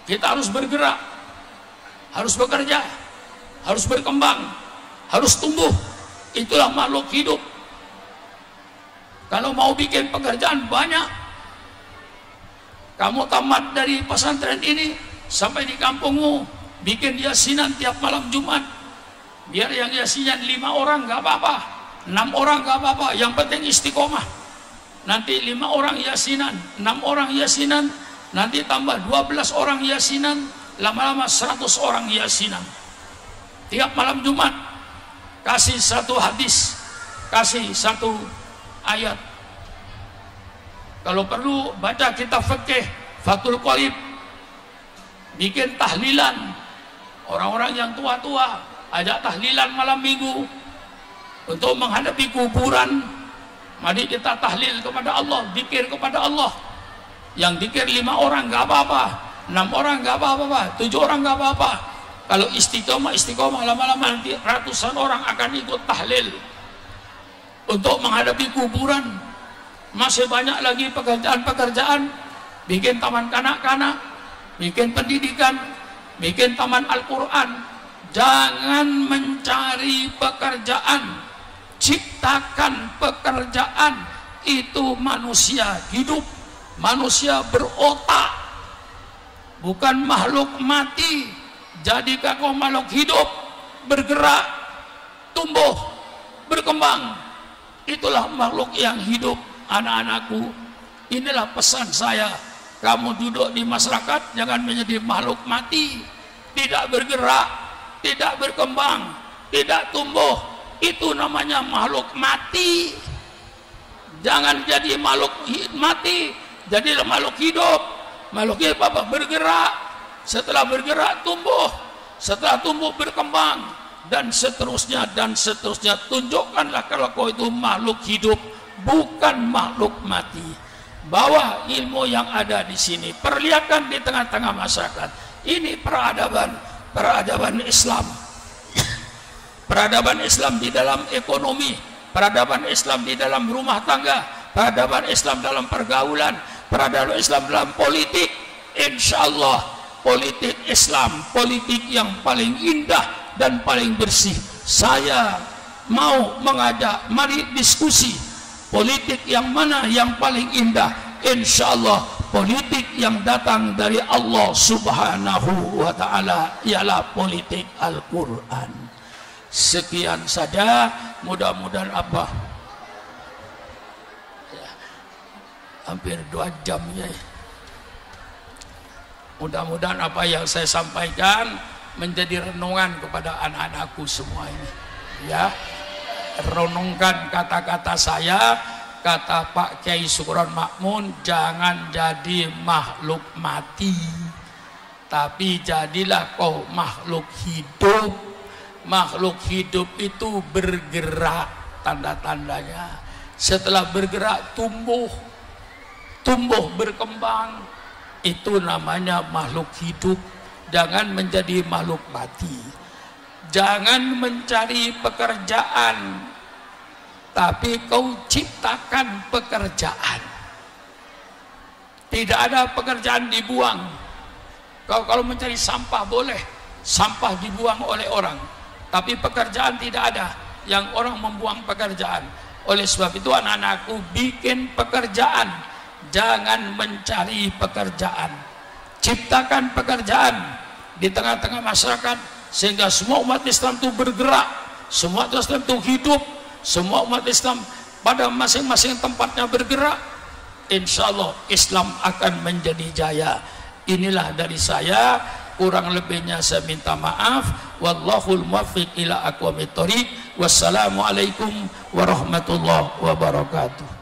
kita harus bergerak, harus bekerja, harus berkembang, harus tumbuh. Itulah makhluk hidup. Kalau mau bikin pekerjaan banyak, kamu tamat dari pesantren ini sampai di kampungmu bikin yasinan tiap malam Jumat. Biar yang yasinan 5 orang nggak apa-apa, 6 orang nggak apa-apa, yang penting istiqomah. Nanti 5 orang yasinan, 6 orang yasinan, nanti tambah 12 orang yasinan, lama-lama 100 orang yasinan. Tiap malam Jumat kasih 1 hadis, kasih 1 ayat. Kalau perlu baca kitab fikih, Fathul Qorib, bikin tahlilan. Orang-orang yang tua-tua ajak tahlilan malam minggu untuk menghadapi kuburan. Mari kita tahlil kepada Allah, zikir kepada Allah. Yang zikir 5 orang nggak apa-apa, 6 orang nggak apa-apa, 7 orang nggak apa-apa. Kalau istiqomah lama-lama nanti ratusan orang akan ikut tahlil untuk menghadapi kuburan. Masih banyak lagi pekerjaan-pekerjaan, bikin taman kanak-kanak, bikin pendidikan, bikin taman Al-Quran. Jangan mencari pekerjaan, ciptakan pekerjaan. Itu manusia hidup, manusia berotak, bukan makhluk mati. Jadi kau makhluk hidup, bergerak, tumbuh, berkembang. Itulah makhluk yang hidup. Anak-anakku, inilah pesan saya. Kamu duduk di masyarakat jangan menjadi makhluk mati, tidak bergerak, tidak berkembang, tidak tumbuh. Itu namanya makhluk mati. Jangan jadi makhluk mati, jadilah makhluk hidup. Makhluk hidup apa? Bergerak. Setelah bergerak tumbuh, setelah tumbuh berkembang, dan seterusnya dan seterusnya. Tunjukkanlah kalau kau itu makhluk hidup, bukan makhluk mati. Bawa ilmu yang ada di sini, perlihatkan di tengah-tengah masyarakat. Ini peradaban Islam. Peradaban Islam di dalam ekonomi, peradaban Islam di dalam rumah tangga, peradaban Islam dalam pergaulan, peradaban Islam dalam politik. Insya Allah politik Islam, politik yang paling indah dan paling bersih. Saya mau mengajak, mari diskusi politik yang mana yang paling indah. Insya Allah politik yang datang dari Allah Subhanahu wa Ta'ala ialah politik Al-Quran. Sekian saja, mudah-mudahan apa ya, hampir 2 jam ya. Mudah-mudahan apa yang saya sampaikan menjadi renungan kepada anak-anakku semua ini ya. Renungkan kata-kata saya, kata Pak Kiai Sukron Makmun, jangan jadi makhluk mati, tapi jadilah kau makhluk hidup. Makhluk hidup itu bergerak, tanda-tandanya. Setelah bergerak tumbuh berkembang. Itu namanya makhluk hidup. Jangan menjadi makhluk mati. Jangan mencari pekerjaan, tapi kau ciptakan pekerjaan. Tidak ada pekerjaan dibuang. Kau kalau mencari sampah boleh, sampah dibuang oleh orang, tapi pekerjaan tidak ada. Yang orang membuang pekerjaan. Oleh sebab itu anak-anakku, bikin pekerjaan, jangan mencari pekerjaan. Ciptakan pekerjaan di tengah-tengah masyarakat, sehingga semua umat Islam itu bergerak, semua umat Islam itu hidup, semua umat Islam pada masing-masing tempatnya bergerak. Insya Allah Islam akan menjadi jaya. Inilah dari saya, kurang lebihnya saya minta maaf. Wallahul muwaffiq ila aqwamit thoriq. Wassalamualaikum warahmatullahi wabarakatuh.